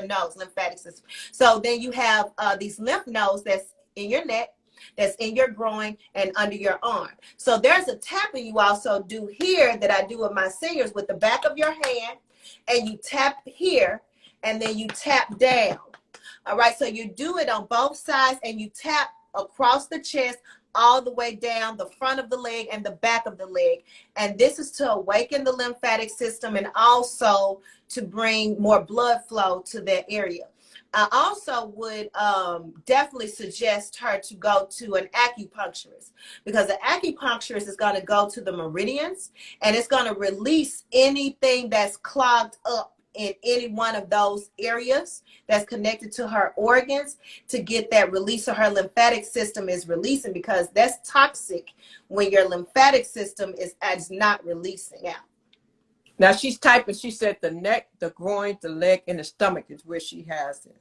nose, lymphatic system. So then you have these lymph nodes that's in your neck, that's in your groin, and under your arm. So there's a tapping you also do here that I do with my seniors with the back of your hand, and you tap here, and then you tap down. All right, so you do it on both sides, and you tap across the chest, all the way down the front of the leg and the back of the leg. And this is to awaken the lymphatic system and also to bring more blood flow to that area. I also would definitely suggest her to go to an acupuncturist, because the acupuncturist is going to go to the meridians, and it's going to release anything that's clogged up in any one of those areas that's connected to her organs, to get that release, so her lymphatic system is releasing, because that's toxic when your lymphatic system is not releasing out. Now she's typing, she said the neck, the groin, the leg, and the stomach is where she has it.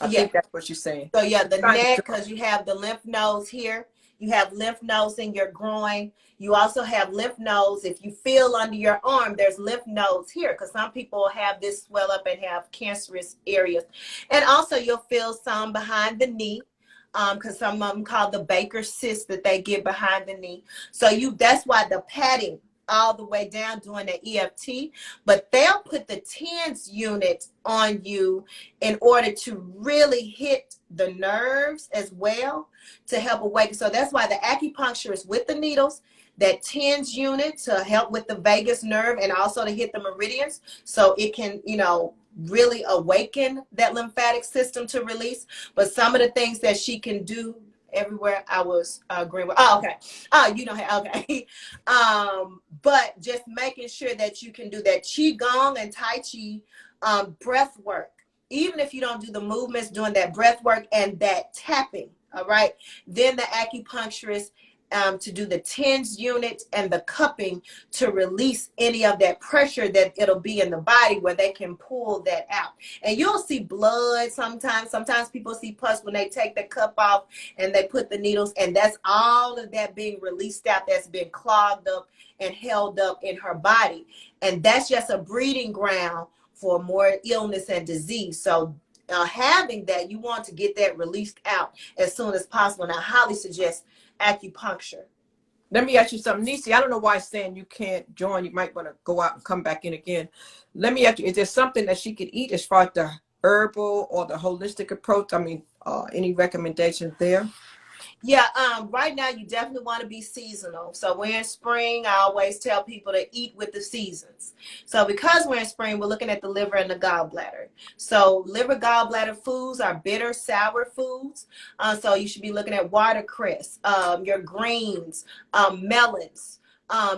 I think that's what she's saying. So the neck, because you have the lymph nodes here. You have lymph nodes in your groin. You also have lymph nodes. If you feel under your arm, there's lymph nodes here, because some people have this swell up and have cancerous areas. And also you'll feel some behind the knee, because some of them call the Baker cyst that they get behind the knee. So that's why the patting all the way down doing the EFT, but they'll put the TENS unit on you in order to really hit the nerves as well to help awaken. So that's why the acupuncture is with the needles, that TENS unit to help with the vagus nerve and also to hit the meridians so it can, really awaken that lymphatic system to release. But some of the things that she can do everywhere I was agreeing with. Oh, okay. Oh, you don't have, okay. But just making sure that you can do that Qigong and Tai Chi breath work. Even if you don't do the movements, doing that breath work and that tapping, all right? Then the acupuncturist to do the TENS unit and the cupping to release any of that pressure that it'll be in the body where they can pull that out. And you'll see blood sometimes. Sometimes people see pus when they take the cup off and they put the needles, and that's all of that being released out that's been clogged up and held up in her body. And that's just a breeding ground for more illness and disease. So having that, you want to get that released out as soon as possible. And I highly suggest acupuncture. Let me ask you something, Nisi. I don't know why it's saying you can't join. You might want to go out and come back in again. Let me ask you, is there something that she could eat as far as the herbal or the holistic approach? I mean, any recommendations there? Yeah, right now you definitely want to be seasonal. So we're in spring. I always tell people to eat with the seasons. So because we're in spring, we're looking at the liver and the gallbladder. So liver, gallbladder foods are bitter, sour foods. So you should be looking at watercress, your greens, melons,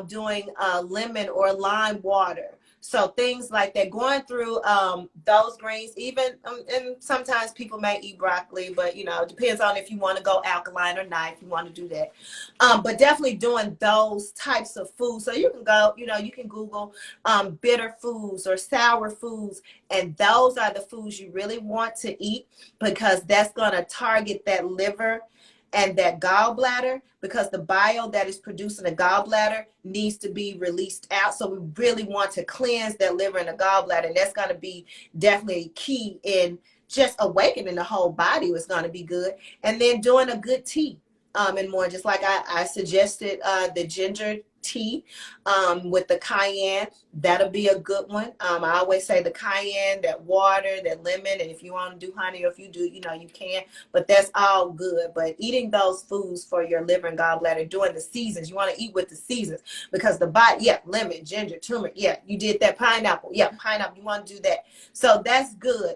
doing lemon or lime water. So things like that, going through those greens, even, and sometimes people may eat broccoli, but, it depends on if you want to go alkaline or not, if you want to do that. But definitely doing those types of foods. So you can go, you can Google bitter foods or sour foods, and those are the foods you really want to eat, because that's going to target that liver and that gallbladder, because the bile that is produced in the gallbladder needs to be released out. So we really want to cleanse that liver and the gallbladder. And that's going to be definitely key in just awakening the whole body. Is going to be good. And then doing a good tea and more, just like I suggested, the ginger tea with the cayenne. That'll be a good one. I always say the cayenne, that water, that lemon, and if you want to do honey, or if you do, you can, but that's all good. But eating those foods for your liver and gallbladder during the seasons, you want to eat with the seasons, because the body, lemon, ginger, turmeric, you did that, pineapple, pineapple, you want to do that. So that's good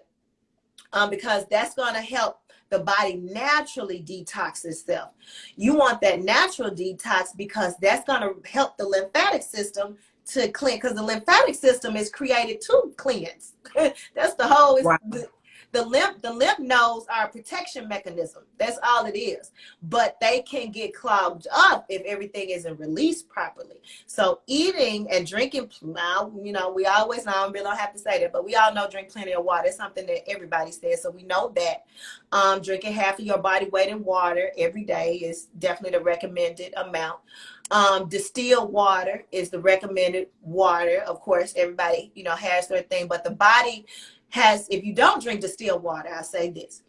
because that's going to help the body naturally detox itself. You want that natural detox because that's going to help the lymphatic system to cleanse, because the lymphatic system is created to cleanse. That's the whole, Wow. The lymph nodes are a protection mechanism. That's all it is. But they can get clogged up if everything isn't released properly. So eating and drinking, now, we always know, we don't have to say that, but we all know drink plenty of water. It's something that everybody says, so we know that. Drinking half of your body weight in water every day is definitely the recommended amount. Distilled water is the recommended water. Of course, everybody, has their thing, but the body has, if you don't drink distilled water, I say this,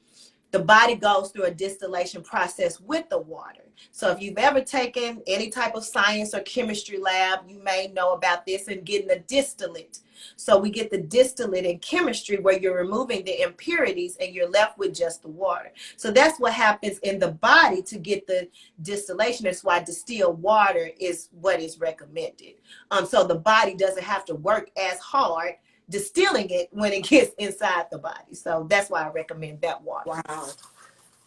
the body goes through a distillation process with the water. So if you've ever taken any type of science or chemistry lab, you may know about this and getting the distillate. So we get the distillate in chemistry where you're removing the impurities and you're left with just the water. So that's what happens in the body to get the distillation. That's why distilled water is what is recommended. So the body doesn't have to work as hard distilling it when it gets inside the body. So that's why I recommend that water.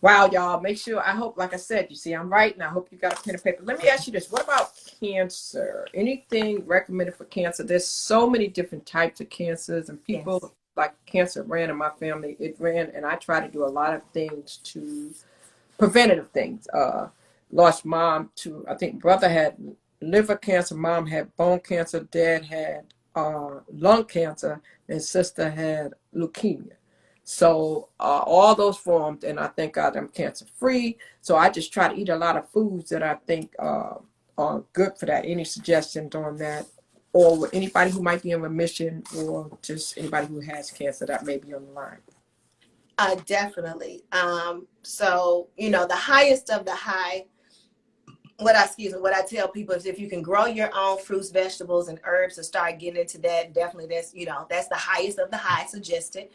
Wow, y'all. Make sure, I hope, like I said, you see, I'm writing. I hope you got a pen and paper. Let me ask you this. What about cancer? Anything recommended for cancer? There's so many different types of cancers, and people, like cancer ran in my family. It ran, and I try to do a lot of things to preventative things. Lost mom to, I think brother had liver cancer, mom had bone cancer, dad had lung cancer, and sister had leukemia. So all those forms, and I thank God I'm cancer free. So I just try to eat a lot of foods that I think are good for that. Any suggestions on that, or anybody who might be in remission, or just anybody who has cancer that may be on the line? Definitely. So, you know, the highest of the high, what I tell people is if you can grow your own fruits, vegetables, and herbs and start getting into that, definitely that's, you know, that's the highest of the high suggested.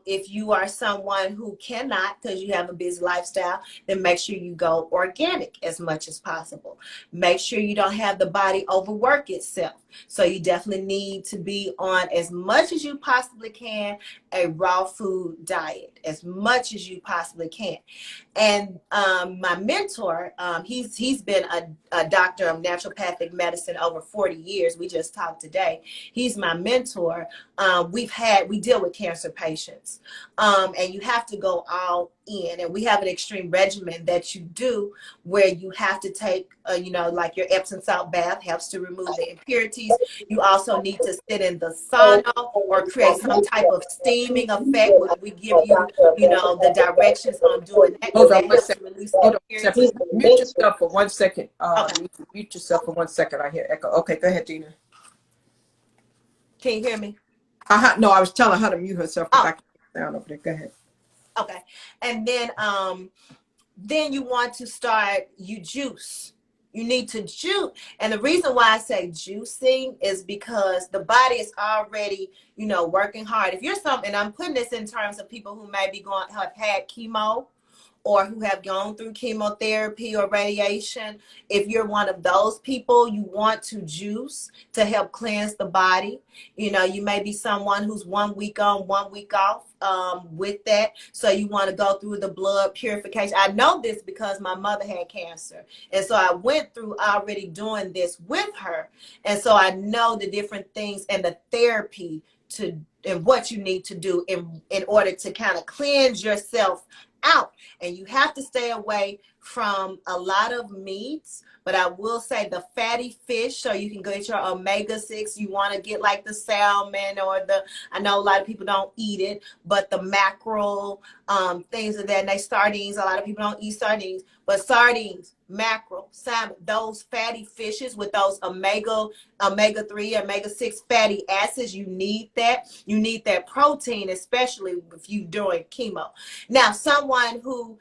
If you are someone who cannot because you have a busy lifestyle, then make sure you go organic as much as possible. Make sure you don't have the body overwork itself. So you definitely need to be on, as much as you possibly can, a raw food diet, as much as you possibly can. And my mentor, he's been a doctor of naturopathic medicine over 40 years. We just talked today. He's my mentor. We deal with cancer patients, and you have to go all in. And we have an extreme regimen that you do where you have to take, you know, like your Epsom salt bath helps to remove the impurities. You also need to sit in the sauna or create some type of steaming effect where we give you, you know, the directions on doing that. Hold on That one helps to second. release Hold on one impurities. second. Mute yourself for 1 second. Okay. Mute yourself for 1 second. I hear echo. Okay, go ahead, Deana. Can you hear me? No, I was telling her to mute herself because Oh. I can't sound over there. Go ahead. Okay. And then you want to start, you juice. You need to juice. And the reason why I say juicing is because the body is already, you know, working hard. If you're and I'm putting this in terms of people who may be have had chemo or who have gone through chemotherapy or radiation. If you're one of those people, you want to juice to help cleanse the body. You know, you may be someone who's 1 week on, 1 week off with that. So you want to go through the blood purification. I know this because my mother had cancer. And so I went through already doing this with her. And so I know the different things and the therapy and what you need to do in order to kind of cleanse yourself out. And you have to stay away from a lot of meats, but I will say the fatty fish, so you can get your omega-6. You want to get like the salmon or I know a lot of people don't eat it, but the mackerel, things of that, and sardines, a lot of people don't eat sardines, but sardines, mackerel, salmon, those fatty fishes with those omega-3, omega-6 fatty acids, you need that. You need that protein, especially if you're doing chemo. Now, someone who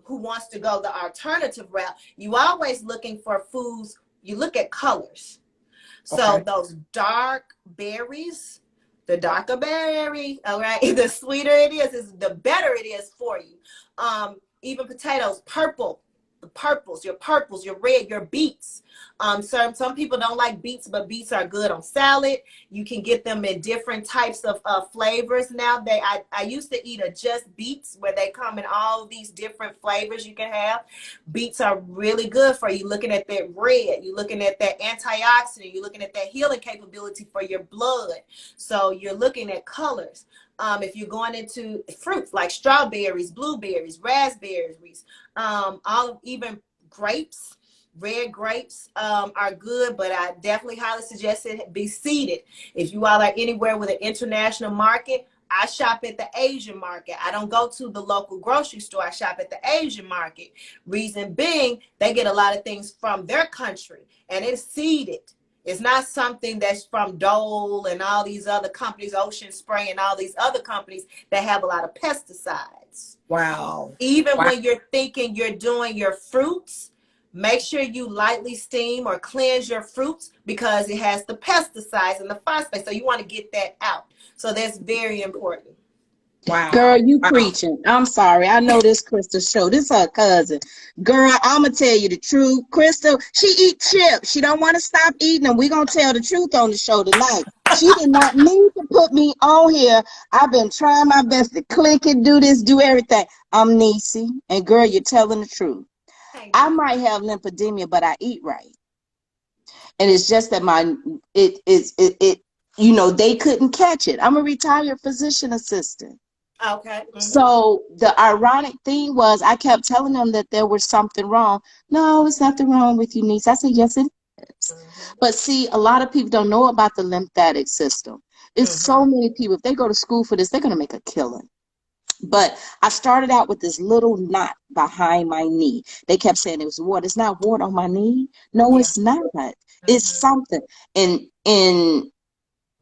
wants to go the alternative route, you always looking for foods. You look at colors. So those dark berries, the darker berry, all right, the sweeter it is the better it is for you. Even potatoes, your purples, your red, your beets. Some people don't like beets, but beets are good on salad. You can get them in different types of flavors now. I used to eat just beets where they come in all these different flavors you can have. Beets are really good for you. Looking at that red, you're looking at that antioxidant, you're looking at that healing capability for your blood. So you're looking at colors. If you're going into fruits like strawberries, blueberries, raspberries, even grapes, red grapes are good, but I definitely highly suggest it be seeded. If you all are anywhere with an international market, I shop at the Asian market. I don't go to the local grocery store. I shop at the Asian market. Reason being, they get a lot of things from their country, and it's seeded. It's not something that's from Dole and all these other companies, Ocean Spray and all these other companies that have a lot of pesticides. Wow. Even when you're thinking you're doing your fruits, make sure you lightly steam or cleanse your fruits because it has the pesticides and the phosphate. So you want to get that out. So that's very important. Wow. Girl, you preaching. I'm sorry. I know this Crystal show. This her cousin. Girl, I'm going to tell you the truth. Crystal, she eat chips. She don't want to stop eating them. We're going to tell the truth on the show tonight. She did not need to put me on here. I've been trying my best to click and do this, do everything. I'm Niecy. And girl, you're telling the truth. I might have lymphedema, but I eat right. And it's just that you know, they couldn't catch it. I'm a retired physician assistant. Okay. Mm-hmm. So the ironic thing was I kept telling them that there was something wrong. No, it's nothing wrong with you, niece. I said, yes, it is. Mm-hmm. But see, a lot of people don't know about the lymphatic system. It's so many people. If they go to school for this, they're gonna make a killing. But I started out with this little knot behind my knee. They kept saying it was wart. It's not wart on my knee. No, Yeah. it's not. It's something. And in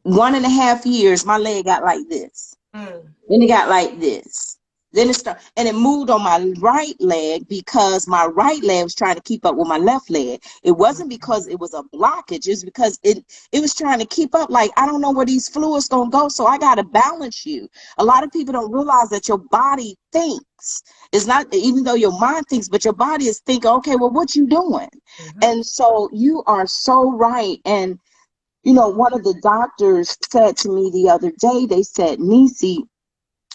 1.5 years, my leg got like this. Then it got like this. Then it started, and it moved on my right leg because my right leg was trying to keep up with my left leg. It wasn't because it was a blockage, it's because it was trying to keep up. Like, I don't know where these fluids gonna go, so I gotta balance you. A lot of people don't realize that your body thinks. It's not, even though your mind thinks, but your body is thinking, okay, well, what you doing? And so you are so right. And you know, one of the doctors said to me the other day, they said, Nisi,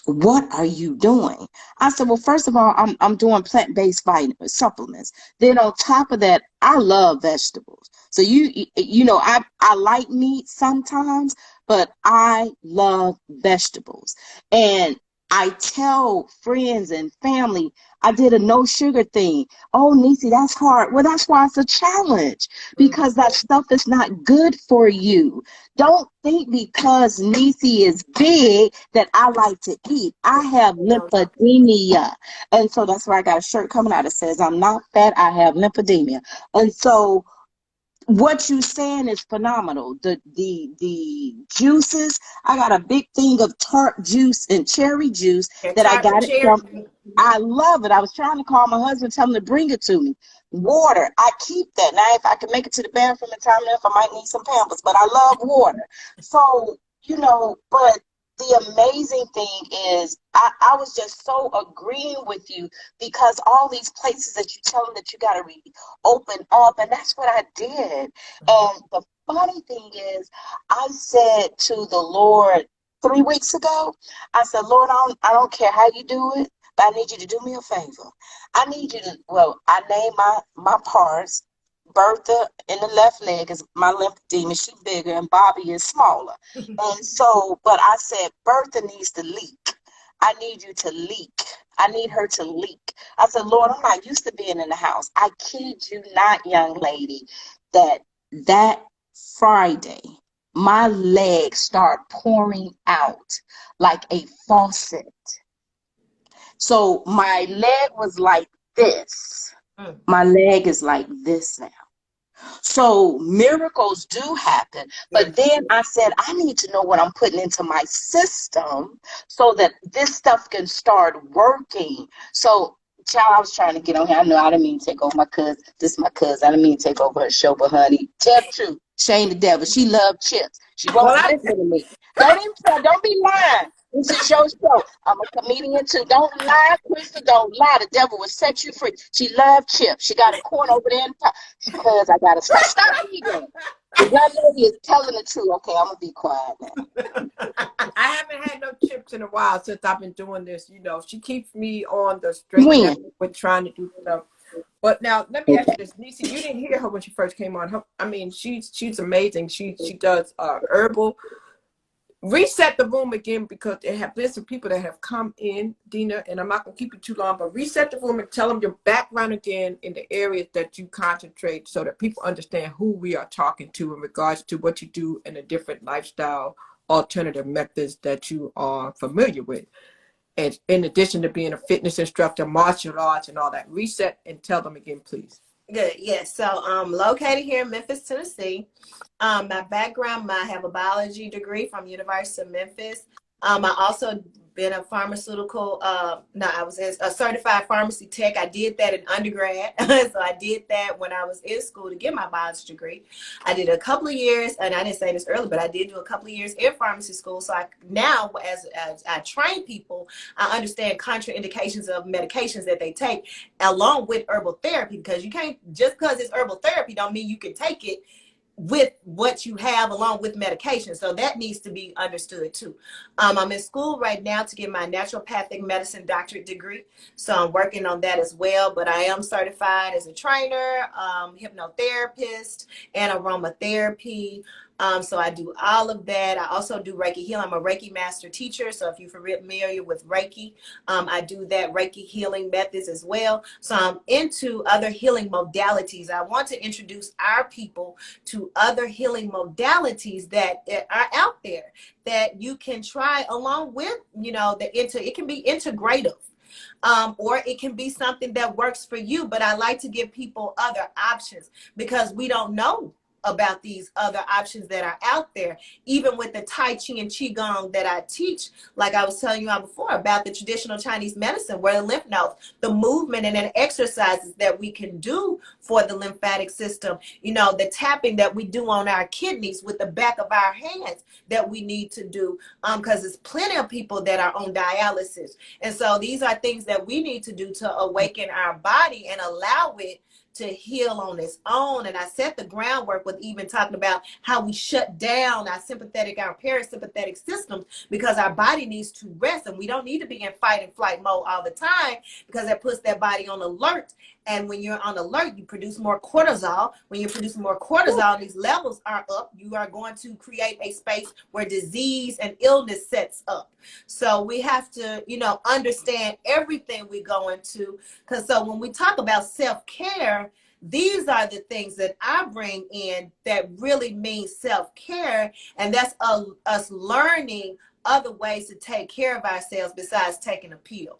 what are you doing? I said, well, first of all, I'm doing plant-based vitamin supplements. Then on top of that, I love vegetables. So you know, I like meat sometimes, but I love vegetables. And I tell friends and family, I did a no sugar thing. Oh, Nisi, that's hard. Well, that's why it's a challenge, because that stuff is not good for you. Don't think because Nisi is big that I like to eat. I have lymphedema. And so that's why I got a shirt coming out that says, I'm not fat, I have lymphedema. And so what you saying is phenomenal. The juices, I got a big thing of tart juice and cherry juice that I got it from. I love it. I was trying to call my husband, tell him to bring it to me. Water, I keep that. Now, if I can make it to the bathroom in time enough, I might need some Pampers, but I love water. So, you know, but the amazing thing is I was just so agreeing with you, because all these places that you tell them that you got to open up, and that's what I did. And the funny thing is, I said to the Lord 3 weeks ago, I said, Lord, I don't care how you do it, but I need you to do me a favor. I need you to, well, I named my parts. Bertha in the left leg is my lymphedema. She's bigger, and Bobby is smaller. And so, but I said, Bertha needs to leak. I need you to leak. I need her to leak. I said, Lord, I'm not used to being in the house. I kid you not, young lady, that Friday, my legs start pouring out like a faucet. So my leg was like this. My leg is like this now. So miracles do happen. But then I said, I need to know what I'm putting into my system so that this stuff can start working. So, child, I was trying to get on here. I know I didn't mean to take over my cousin. This is my cousin. I didn't mean to take over her show, but honey, tell the truth. Shane the devil. She loved chips. She won't listen to me. Don't be lying. This is your show. I'm a comedian too. Don't lie, Crystal. Don't lie. The devil will set you free. She loved chips. She got a corn over there in top. Because I gotta stop eating. The young lady is telling the truth. Okay, I'm gonna be quiet now. I haven't had no chips in a while since I've been doing this. You know, she keeps me on the straight and narrow with trying to do stuff. But now let me ask you this, Nisi. You didn't hear her when she first came on. I mean, she's amazing. She does herbal. Reset the room again, because there have been some people that have come in, Deana, and I'm not going to keep you too long, but reset the room and tell them your background again in the areas that you concentrate, so that people understand who we are talking to in regards to what you do and the different lifestyle alternative methods that you are familiar with. And in addition to being a fitness instructor, martial arts and all that, reset and tell them again, please. Good. Yes. So I'm located here in Memphis, Tennessee. My background, I have a biology degree from University of Memphis. I also been a pharmaceutical, I was a certified pharmacy tech. I did that in undergrad. So I did that when I was in school to get my biology degree. I did a couple of years, and I didn't say this earlier, but I did do a couple of years in pharmacy school. So now as I train people, I understand contraindications of medications that they take along with herbal therapy, because you can't, just because it's herbal therapy don't mean you can take it with what you have along with medication. So that needs to be understood too. I'm in school right now to get my naturopathic medicine doctorate degree. So I'm working on that as well, but I am certified as a trainer, hypnotherapist, and aromatherapy. So I do all of that. I also do Reiki healing. I'm a Reiki master teacher. So if you're familiar with Reiki, I do that Reiki healing methods as well. So I'm into other healing modalities. I want to introduce our people to other healing modalities that are out there that you can try along with, it can be integrative. Or it can be something that works for you. But I like to give people other options because we don't know about these other options that are out there. Even with the Tai Chi and Qigong that I teach, like I was telling you before about the traditional Chinese medicine, where the lymph nodes, the movement and then exercises that we can do for the lymphatic system, the tapping that we do on our kidneys with the back of our hands that we need to do, because there's plenty of people that are on dialysis. And so these are things that we need to do to awaken our body and allow it to heal on its own. And I set the groundwork with even talking about how we shut down our sympathetic, our parasympathetic systems, because our body needs to rest, and we don't need to be in fight and flight mode all the time, because that puts that body on alert. And when you're on alert, you produce more cortisol. When you produce more cortisol, these levels are up. You are going to create a space where disease and illness sets up. So we have to, understand everything we go into. Because so when we talk about self-care, these are the things that I bring in that really mean self-care. And that's us learning other ways to take care of ourselves besides taking a pill.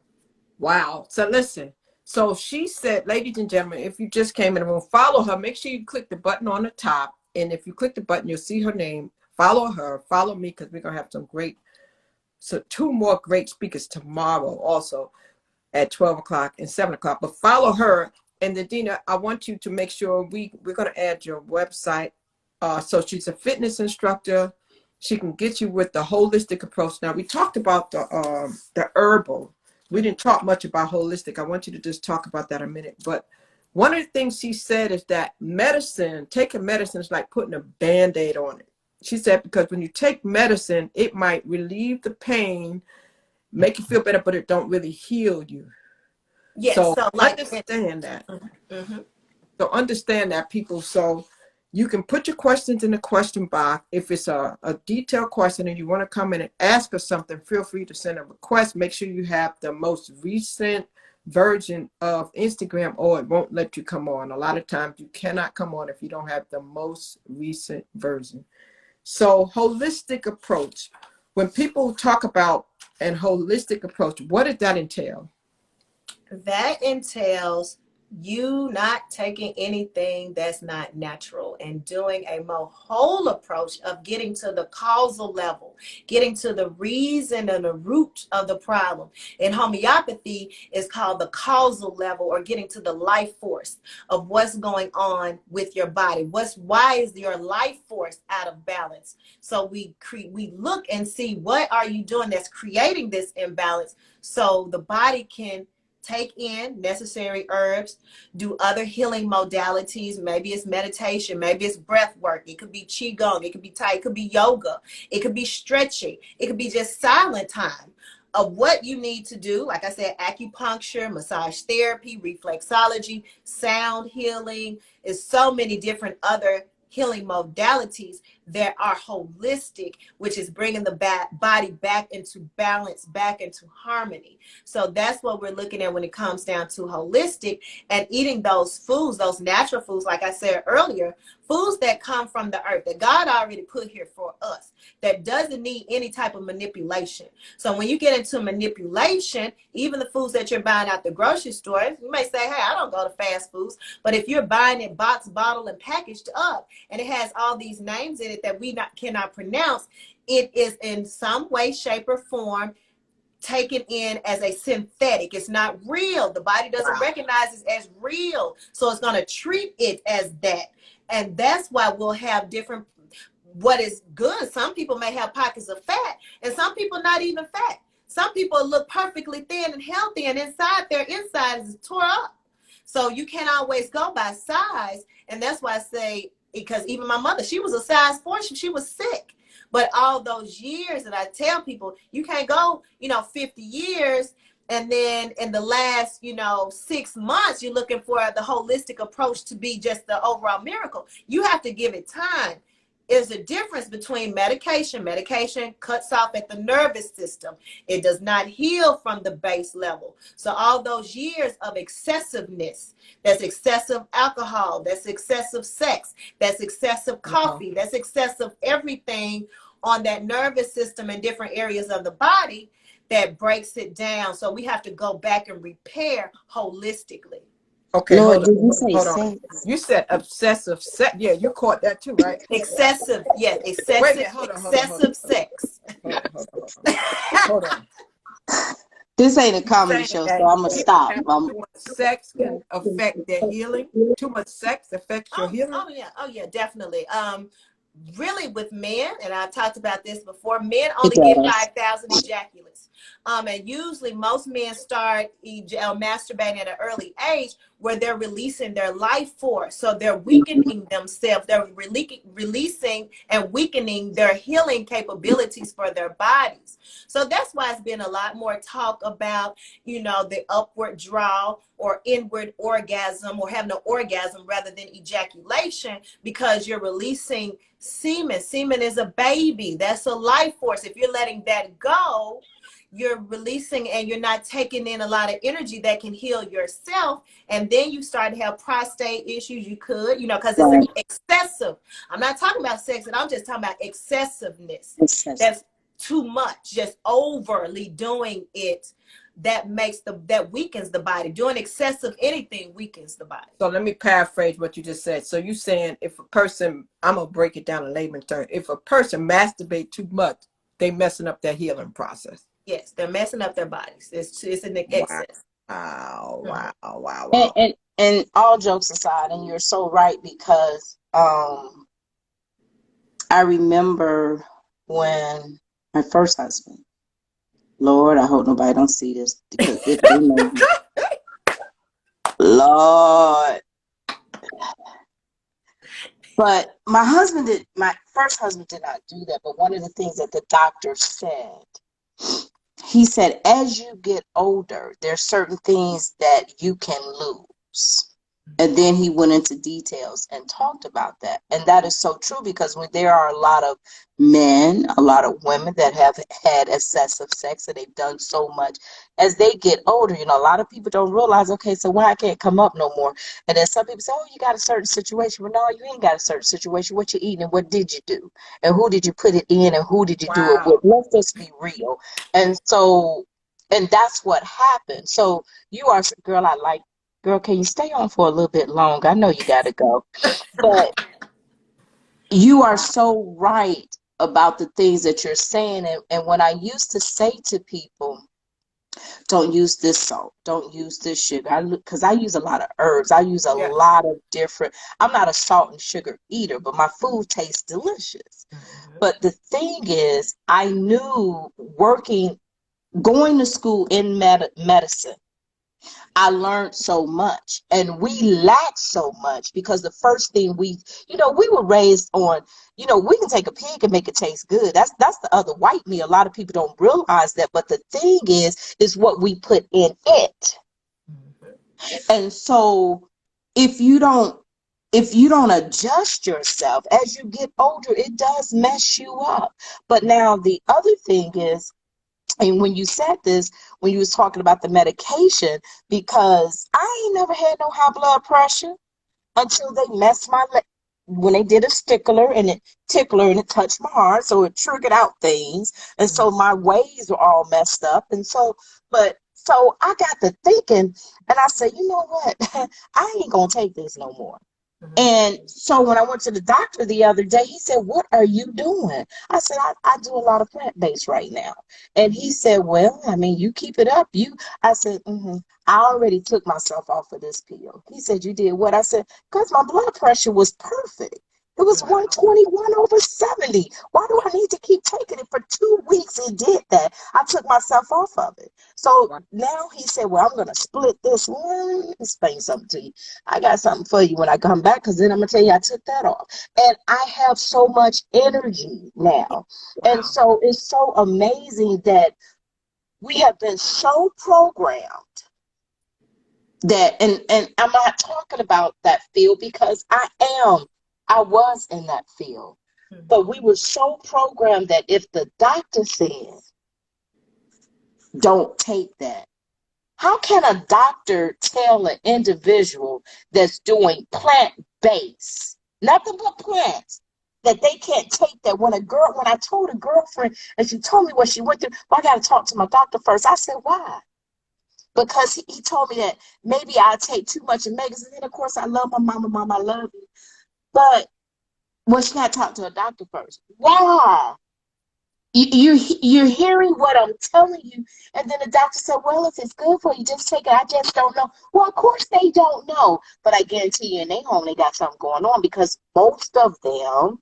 Wow. So listen. So she said, ladies and gentlemen, if you just came in the room, follow her. Make sure you click the button on the top. And if you click the button, you'll see her name. Follow her. Follow me, because we're going to have two more great speakers tomorrow also at 12 o'clock and 7 o'clock. But follow her. And then, Deana, I want you to make sure we're going to add your website. So she's a fitness instructor. She can get you with the holistic approach. Now, we talked about the herbal. We didn't talk much about holistic. I want you to just talk about that a minute. But one of the things she said is that taking medicine is like putting a Band-Aid on it. She said, because when you take medicine, it might relieve the pain, make you feel better, but it don't really heal you. Yes. So like understand that. Mm-hmm. So understand that, people. So you can put your questions in the question box. If it's a detailed question and you want to come in and ask us something, feel free to send a request. Make sure you have the most recent version of Instagram, or it won't let you come on. A lot of times you cannot come on if you don't have the most recent version. So holistic approach. When people talk about an holistic approach, what does that entail? That entails you not taking anything that's not natural and doing a more whole approach of getting to the causal level, getting to the reason and the root of the problem. In homeopathy, it's called the causal level, or getting to the life force of what's going on with your body. Why is your life force out of balance? So we look and see, what are you doing that's creating this imbalance, so the body can take in necessary herbs, do other healing modalities. Maybe it's meditation, maybe it's breath work. It could be Qigong, it could be Tai, it could be yoga, it could be stretching, it could be just silent time of what you need to do. Like I said, acupuncture, massage therapy, reflexology, sound healing. Is so many different other healing modalities that are holistic, which is bringing the body back into balance, back into harmony. So that's what we're looking at when it comes down to holistic, and eating those foods, those natural foods, like I said earlier, foods that come from the earth, that God already put here for us, that doesn't need any type of manipulation. So when you get into manipulation, even the foods that you're buying out the grocery store, you may say, hey, I don't go to fast foods. But if you're buying it boxed, bottled, and packaged up, and it has all these names in it that we cannot pronounce, it is in some way, shape, or form taken in as a synthetic. It's not real. The body doesn't recognize it as real. So it's going to treat it as that. And that's why we'll have different, what is good. Some people may have pockets of fat, and some people not even fat. Some people look perfectly thin and healthy, and inside, their insides is tore up. So you can't always go by size. And that's why I say, because even my mother, she was a size 4, she was sick. But all those years that I tell people, you can't go, 50 years, and then in the last, 6 months, you're looking for the holistic approach to be just the overall miracle. You have to give it time. is a difference between medication. Medication cuts off at the nervous system. It does not heal from the base level. So all those years of excessiveness, that's excessive alcohol, that's excessive sex, that's excessive coffee, that's excessive everything on that nervous system in different areas of the body that breaks it down. So we have to go back and repair holistically. Okay, Lord, hold did you on, say hold on. sex? You said obsessive sex. Yeah, you caught that too, right? Excessive, yes, Wait a excessive, minute, hold on, excessive sex. hold on. This ain't a You comedy saying show, so that I'm gonna people stop. having too much sex can affect their healing? Too much sex affects your healing? Oh yeah, definitely. Really with men, and I've talked about this before, men It only get does. 5,000 ejaculates. And usually most men start masturbating at an early age where they're releasing their life force. So they're weakening themselves. They're releasing and weakening their healing capabilities for their bodies. So that's why it's been a lot more talk about, the upward draw or inward orgasm, or having an orgasm rather than ejaculation, because you're releasing semen. Semen is a baby. That's a life force. If you're letting that go, you're releasing, and you're not taking in a lot of energy that can heal yourself. And then you start to have prostate issues. You could, because it's excessive. I'm not talking about sex, and I'm just talking about excessiveness. That's too much, just overly doing it. That weakens the body. Doing excessive anything weakens the body. So let me paraphrase what you just said. So you're saying if a person, I'm going to break it down in layman terms. If a person masturbates too much, they messing up their healing process. Yes, they're messing up their bodies. It's an excess. Wow. And all jokes aside, and you're so right, because I remember when my first husband, Lord, I hope nobody don't see this, because if they know, Lord. But my first husband did not do that. But one of the things that the doctor said, he said, as you get older, there's certain things that you can lose. And then he went into details and talked about that. And that is so true, because when there are a lot of men, a lot of women that have had excessive sex, and they've done so much, as they get older, a lot of people don't realize, okay, so why I can't come up no more. And then some people say, oh, you got a certain situation. Well, no, you ain't got a certain situation. What you eating and what did you do? And who did you put it in and who did you do it with? Let's just be real. And that's what happened. So you are, girl, can you stay on for a little bit longer? I know you got to go. But you are so right about the things that you're saying. And when I used to say to people, don't use this salt, don't use this sugar, because I use a lot of herbs. I use a lot of different, I'm not a salt and sugar eater, but my food tastes delicious. But the thing is, I knew going to school in medicine, I learned so much, and we lack so much, because the first thing we were raised on, we can take a pig and make it taste good. That's the other white meat. A lot of people don't realize that, but the thing is what we put in it. And so if you don't adjust yourself as you get older, it does mess you up. But now the other thing is, and when you said this, when you was talking about the medication, because I ain't never had no high blood pressure until they messed my leg. When they did a tickler and it touched my heart, so it triggered out things. And so my waves were all messed up. And so I got to thinking, and I said, you know what? I ain't going to take this no more. And so when I went to the doctor the other day, he said, what are you doing? I said, I do a lot of plant-based right now. And he said, well, I mean, you keep it up. I said, I already took myself off of this pill. He said, you did what? I said, because my blood pressure was perfect. It was 121/70. Why do I need to keep taking it for 2 weeks? It did that. I took myself off of it. So now he said, well, I'm going to split this one. Let me explain something to you. I got something for you when I come back, because then I'm going to tell you I took that off. And I have so much energy now. And so it's so amazing that we have been so programmed that, and I'm not talking about that field, because I was in that field. But we were so programmed that if the doctor said, don't take that, how can a doctor tell an individual that's doing plant-based, nothing but plants, that they can't take that? When I told a girlfriend and she told me what she went through, well, I got to talk to my doctor first. I said, why? Because he told me that maybe I take too much omegas. And then, of course, I love my mama. Mom, I love you. But well, she got to talk to a doctor first. Why? You're hearing what I'm telling you, and then the doctor said, well, if it's good for you, just take it. I just don't know. Well, of course they don't know, but I guarantee you in their home they got something going on, because most of them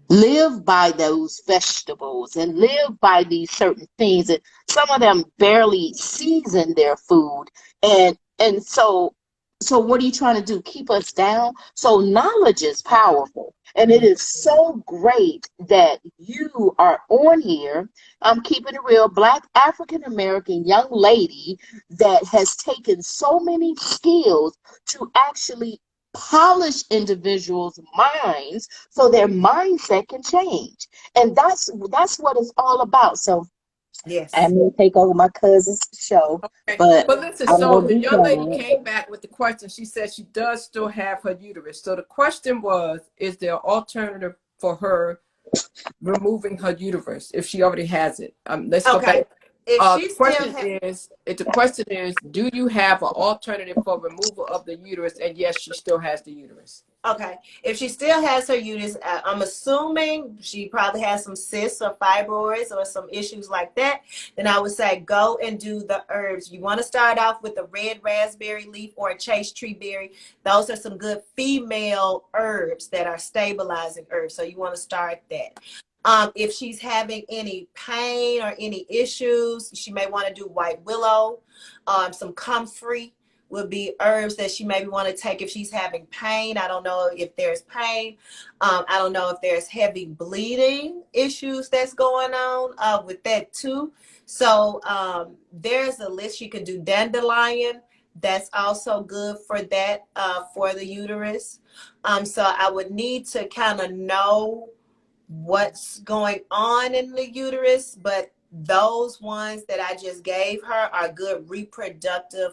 live by those vegetables and live by these certain things, and some of them barely season their food, and so what are you trying to do, keep us down? So knowledge is powerful, and it is so great that you are on here. I'm keeping it real, Black African American young lady that has taken so many skills to actually polish individuals' minds so their mindset can change. And that's what it's all about. So Yes. I'm gonna take over my cousin's show. Okay. But Listen, I'm so gonna the be young lady quiet. came back with the question. She said she does still have her uterus. So the question was, is there an alternative for her removing her uterus if she already has it? Let's go Okay. back. If The she still question is, do you have an alternative for removal of the uterus? And yes, she still has the uterus. Okay, if she still has her uterus, I'm assuming she probably has some cysts or fibroids or some issues like that. Then I would say go and do the herbs. You want to start off with a red raspberry leaf or a chaste tree berry. Those are some good female herbs that are stabilizing herbs. So you want to start that. If she's having any pain or any issues, she may want to do white willow, some comfrey would be herbs that she maybe want to take if she's having pain. I don't know if there's pain. I don't know if there's heavy bleeding issues that's going on with that too. So there's a list. You can do dandelion. That's also good for that, for the uterus. So I would need to kind of know what's going on in the uterus, but those ones that I just gave her are good reproductive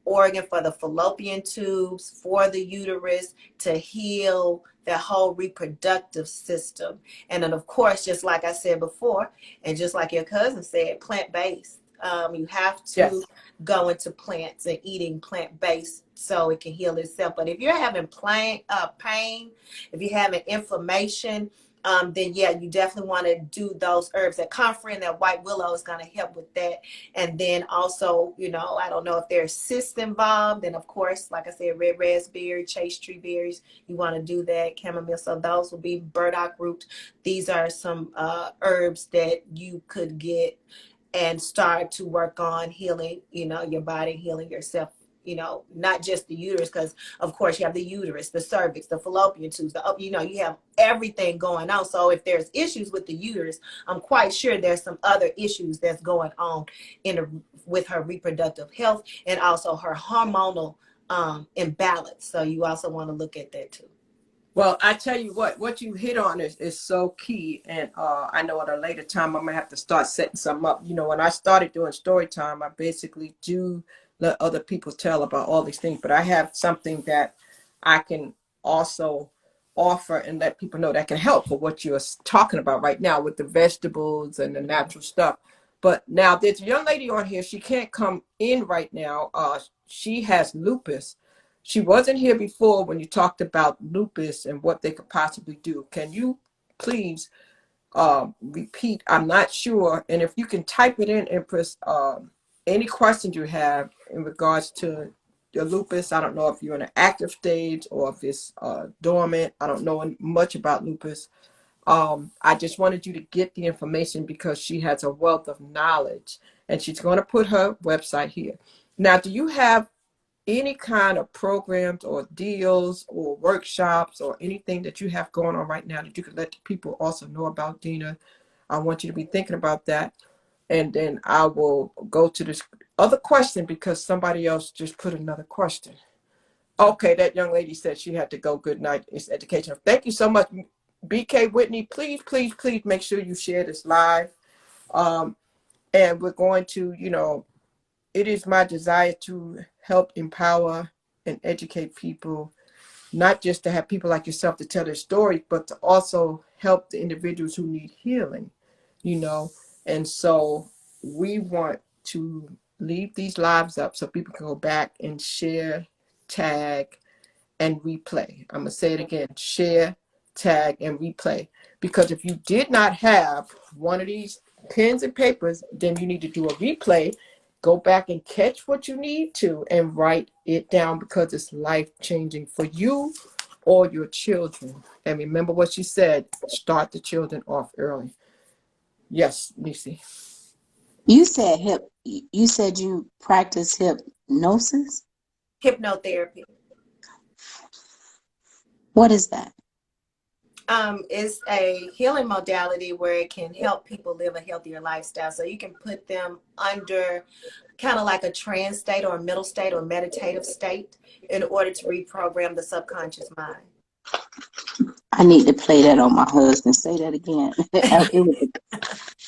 organ for the fallopian tubes, for the uterus, to heal the whole reproductive system. And then, of course, just like I said before, and just like your cousin said, plant-based. You have to go into plants and eating plant-based so it can heal itself. But if you're having pain, if you're having inflammation, then yeah, you definitely want to do those herbs. That comfrey and that white willow is going to help with that. And then also, I don't know if there's cysts involved. And of course, like I said, red raspberry, chaste tree berries, you want to do that. Chamomile. So those will be burdock root. These are some herbs that you could get and start to work on healing, your body, healing yourself. Not just the uterus, because of course you have the uterus, the cervix, the fallopian tubes, you have everything going on. So if there's issues with the uterus, I'm quite sure there's some other issues that's going on with her reproductive health and also her hormonal imbalance. So you also want to look at that too. Well, I tell you what you hit on is so key. And I know at a later time, I'm going to have to start setting some up. When I started doing story time, I basically do let other people tell about all these things. But I have something that I can also offer and let people know that can help for what you're talking about right now with the vegetables and the natural stuff. But now there's a young lady on here. She can't come in right now. She has lupus. She wasn't here before when you talked about lupus and what they could possibly do. Can you please repeat? I'm not sure. And if you can type it in, Empress, any questions you have in regards to your lupus. I don't know if you're in an active stage or if it's dormant. I don't know much about lupus. I just wanted you to get the information because she has a wealth of knowledge. And she's going to put her website here. Now, do you have any kind of programs or deals or workshops or anything that you have going on right now that you could let the people also know about, Deana? I want you to be thinking about that. And then I will go to this other question because somebody else just put another question. Okay, that young lady said she had to go. Good night. It's educational. Thank you so much, BK Whitney, please, please, please make sure you share this live. And we're going to, it is my desire to help empower and educate people, not just to have people like yourself to tell their stories, but to also help the individuals who need healing, And so we want to leave these lives up so people can go back and share, tag, and replay. I'm going to say it again, share, tag, and replay. Because if you did not have one of these pens and papers, then you need to do a replay, go back and catch what you need to, and write it down, because it's life-changing for you or your children. And remember what she said, start the children off early. Yes, Nisi. You said you said you practice hypnosis? Hypnotherapy. What is that? It's a healing modality where it can help people live a healthier lifestyle. So you can put them under kind of like a trance state or a middle state or meditative state in order to reprogram the subconscious mind. I need to play that on my husband. Say that again. It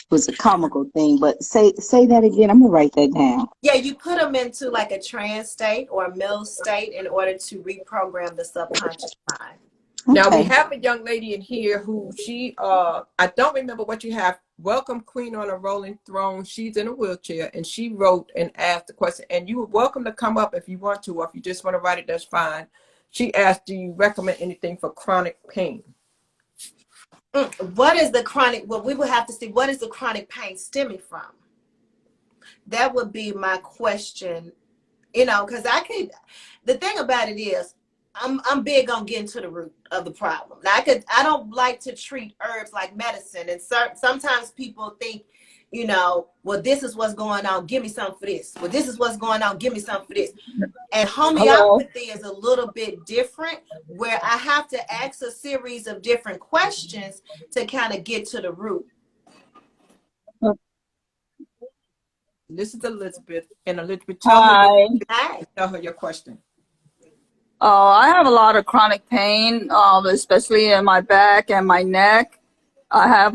was a comical thing, but say that again. I'm gonna write that down. Yeah, you put them into like a trance state or a middle state in order to reprogram the subconscious mind. Now we Okay. have a young lady in here who I don't remember what you have. Welcome, Queen on a Rolling Throne. She's in a wheelchair, and she wrote and asked the question. And you are welcome to come up if you want to, or if you just want to write it, that's fine. She asked, do you recommend anything for chronic pain? What is the chronic? Well, we would have to see, what is the chronic pain stemming from? That would be my question, because the thing about it is, I'm big on getting to the root of the problem. Now, I don't like to treat herbs like medicine. And sometimes people think, well, this is what's going on, give me something for this. Well, this is what's going on, give me something for this. And homeopathy is a little bit different, where I have to ask a series of different questions to kind of get to the root. This is Elizabeth. And Elizabeth, Hi. tell her your question. I have a lot of chronic pain, especially in my back and my neck. I have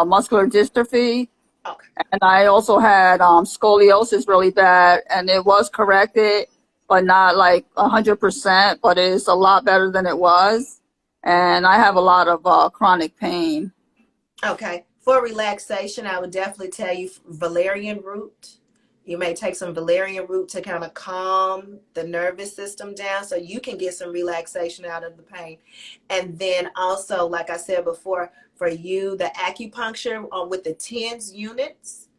muscular dystrophy, Okay. and I also had scoliosis really bad, and it was corrected, but not like 100%, but it's a lot better than it was. And I have a lot of chronic pain. Okay. For relaxation, I would definitely tell you valerian root. You may take some valerian root to kind of calm the nervous system down so you can get some relaxation out of the pain. And then also, like I said before, for you, the acupuncture with the TENS units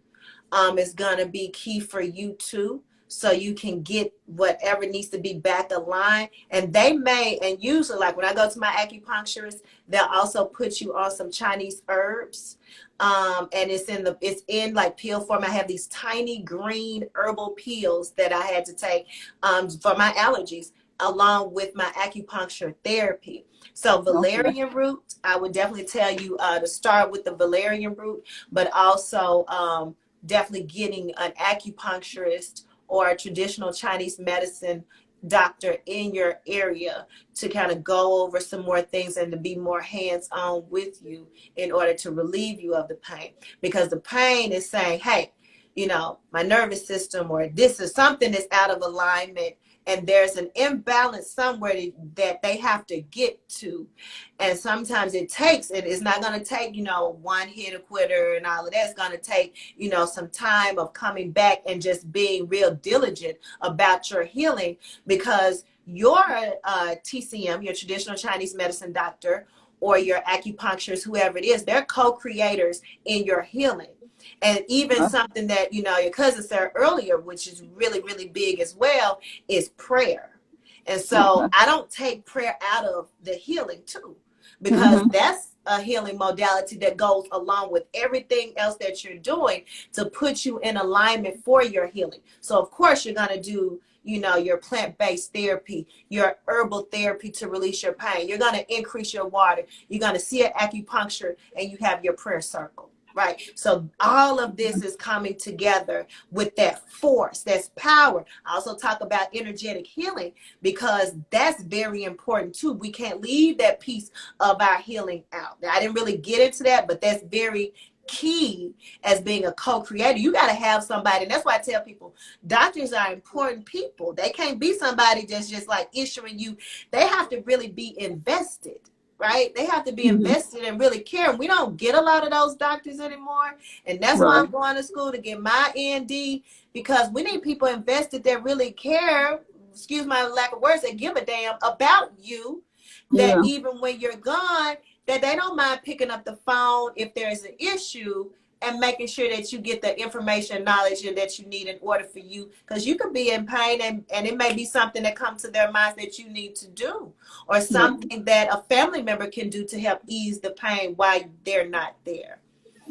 is going to be key for you too. So you can get whatever needs to be back aligned. And they may, and usually like when I go to my acupuncturist, they'll also put you on some Chinese herbs. And it's in like pill form. I have these tiny green herbal pills that I had to take for my allergies, along with my acupuncture therapy. So valerian root, I would definitely tell you to start with the valerian root, but also definitely getting an acupuncturist or a traditional Chinese medicine doctor in your area to kind of go over some more things and to be more hands-on with you in order to relieve you of the pain. Because the pain is saying, hey, my nervous system, or this is something that's out of alignment, and there's an imbalance somewhere that they have to get to. And sometimes it's not going to take, one hit a quitter and all of that. It's going to take, some time of coming back and just being real diligent about your healing, because your TCM, your traditional Chinese medicine doctor, or your acupuncturist, whoever it is, they're co-creators in your healing. And even something that, your cousin said earlier, which is really, really big as well, is prayer. And so I don't take prayer out of the healing too, because that's a healing modality that goes along with everything else that you're doing to put you in alignment for your healing. So of course you're going to do, your plant-based therapy, your herbal therapy to release your pain. You're going to increase your water. You're going to see an acupuncture, and you have your prayer circle. Right. So all of this is coming together with that force, that's power. I also talk about energetic healing because that's very important too. We can't leave that piece of our healing out. Now, I didn't really get into that, but that's very key as being a co-creator. You got to have somebody. And that's why I tell people doctors are important people. They can't be somebody that's just like issuing you. They have to really be invested. Right? They have to be Mhm. invested and really care. And we don't get a lot of those doctors anymore. And that's why Right. I'm going to school to get my ND, because we need people invested that really care, excuse my lack of words, that give a damn about you, that Yeah. even when you're gone, that they don't mind picking up the phone if there's an issue and making sure that you get the information and knowledge that you need in order for you, because you could be in pain and it may be something that comes to their minds that you need to do, or Right. something that a family member can do to help ease the pain while they're not there.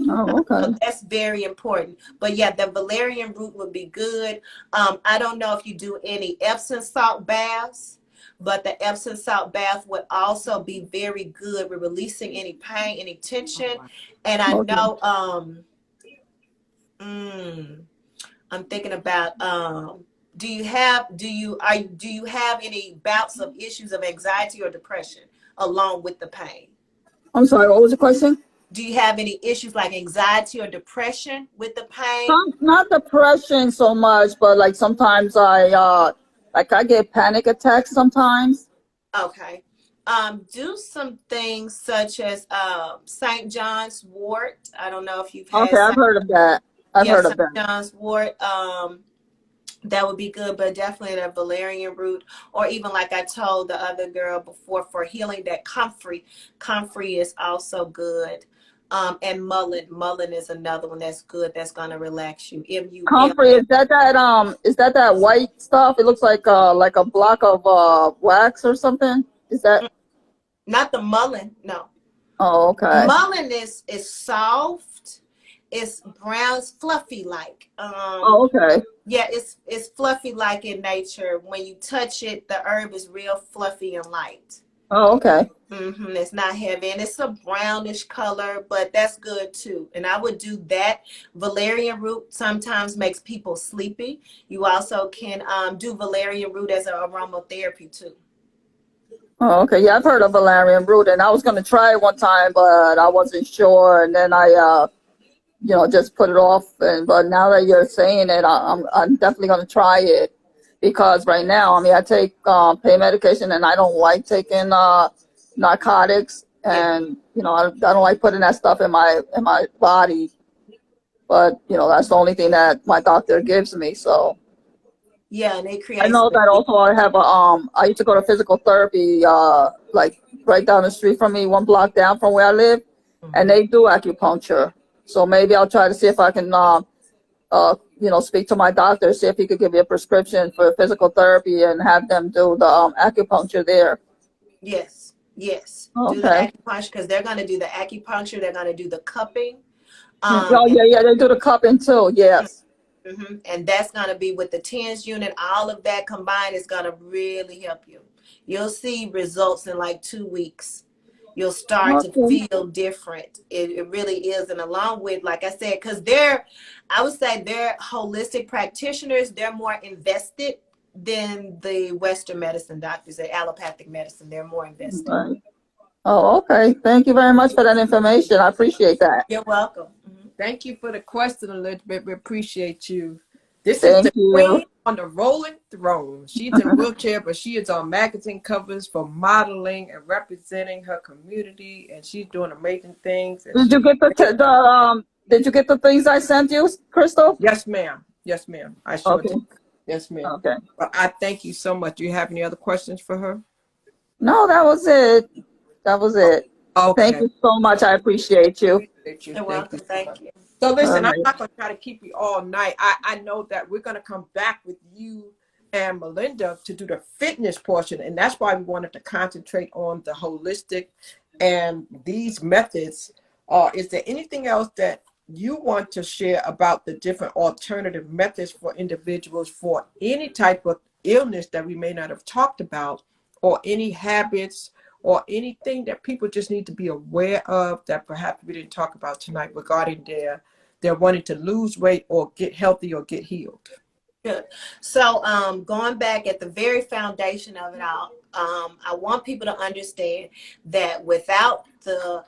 Oh, So okay. that's very important. But yeah, the valerian root would be good. I don't know if you do any Epsom salt baths, but the Epsom salt bath would also be very good with releasing any pain, any tension. And I Okay. know I'm thinking about do you have any bouts of issues of anxiety or depression along with the pain? I'm sorry, what was the question? Do you have any issues like anxiety or depression with the pain? Some, not depression so much, but like sometimes I get panic attacks sometimes. Okay. Do some things such as St. John's wort. I don't know if you've Okay, had I've heard of that. I've yeah, heard of St. that. John's wort. That would be good, but definitely the valerian root, or even like I told the other girl before, for healing, that comfrey. Comfrey is also good. And mullein is another one that's good. That's gonna relax you. MUL. Comfrey, is that white stuff? It looks like a block of wax or something. Is that? Not the mullein. No. Oh, okay. Mullein is soft. It's brown. It's fluffy like. Oh, okay. Yeah, it's fluffy like in nature. When you touch it, the herb is real fluffy and light. Oh, okay. It's not heavy, and it's a brownish color, but that's good too. And I would do that. Valerian root sometimes makes people sleepy. You also can do valerian root as an aromatherapy too. Oh, okay. Yeah, I've heard of valerian root, and I was gonna try it one time, but I wasn't sure, and then I just put it off. But now that you're saying it, I'm definitely gonna try it, because right now, I mean, I take pain medication, and I don't like taking narcotics, Yeah. and I don't like putting that stuff in my body. But that's the only thing that my doctor gives me. So Yeah, and it I creates know that relief. also I have I used to go to physical therapy like right down the street from me, 1 block down from where I live, and they do acupuncture. So maybe I'll try to see if I can speak to my doctor, see if he could give me a prescription for physical therapy and have them do the acupuncture there. Yes, yes. Do the Okay. acupuncture, because they're going to do the acupuncture. They're going to do the cupping. Oh And, yeah, they do the cupping too. Yes. and that's going to be with the TENS unit. All of that combined is going to really help you. You'll see results in like 2 weeks. You'll start to Okay. feel different. It really is. And along with, like I said, because I would say they're holistic practitioners. They're more invested than the Western medicine doctors, the allopathic medicine. They're more invested. Right. Oh, okay. Thank you very much for that information. I appreciate that. You're welcome. Thank you for the question, Elizabeth. We appreciate you. This is Thank the you. queen on the rolling throne. She's in a wheelchair, but she is on magazine covers for modeling and representing her community, and she's doing amazing things. And Did you get did you get the things I sent you, Crystal? yes, ma'am. Yes, ma'am. I sure Okay. did. Yes, ma'am. Okay. Well, I thank you so much. Do you have any other questions for her? No, that was it. That was it. Okay. Thank you so much. I appreciate you. You're welcome. Thank you. So listen, All I'm right. not going to try to keep you all night. I know that we're going to come back with you and Melinda to do the fitness portion. And that's why we wanted to concentrate on the holistic and these methods. Is there anything else that you want to share about the different alternative methods for individuals for any type of illness that we may not have talked about, or any habits or anything that people just need to be aware of that perhaps we didn't talk about tonight regarding their wanting to lose weight or get healthy or get healed? Good. So, going back at the very foundation of it all, I want people to understand that without the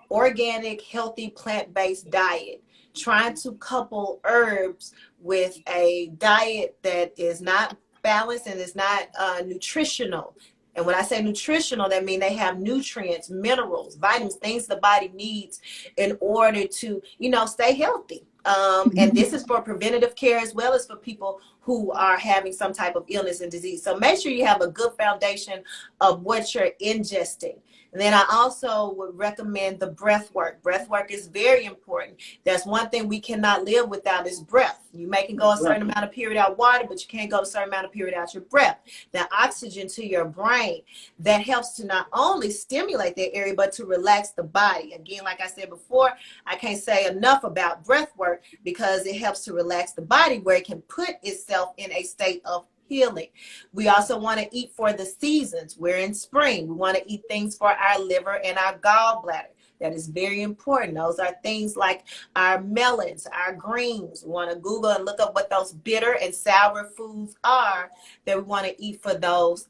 organic, healthy, plant-based diet, trying to couple herbs with a diet that is not balanced and is not nutritional. And when I say nutritional, that means they have nutrients, minerals, vitamins, things the body needs in order to, stay healthy. And this is for preventative care as well as for people who are having some type of illness and disease. So make sure you have a good foundation of what you're ingesting. And then I also would recommend the breath work. Breath work is very important. That's one thing we cannot live without is breath. You can go a certain amount of period out water, but you can't go a certain amount of period out your breath. That oxygen to your brain, that helps to not only stimulate that area, but to relax the body. Again, like I said before, I can't say enough about breath work because it helps to relax the body where it can put itself in a state of healing. We also want to eat for the seasons. We're in spring. We want to eat things for our liver and our gallbladder. That is very important. Those are things like our melons, our greens. We want to Google and look up what those bitter and sour foods are that we want to eat for those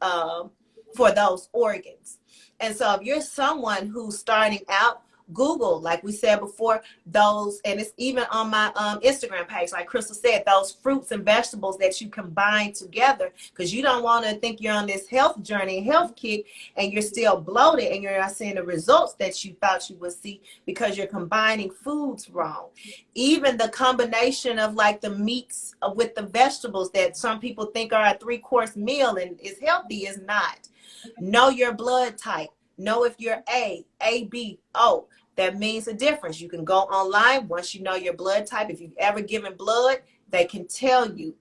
organs. And so if you're someone who's starting out, Google, like we said before, those, and it's even on my Instagram page, like Crystal said, those fruits and vegetables that you combine together, because you don't want to think you're on this health journey, health kick, and you're still bloated and you're not seeing the results that you thought you would see because you're combining foods wrong. Even the combination of like the meats with the vegetables that some people think are a 3-course meal and is healthy is not. Know your blood type. Know if you're A, B, O. That means a difference. You can go online once you know your blood type. If you've ever given blood, they can tell you.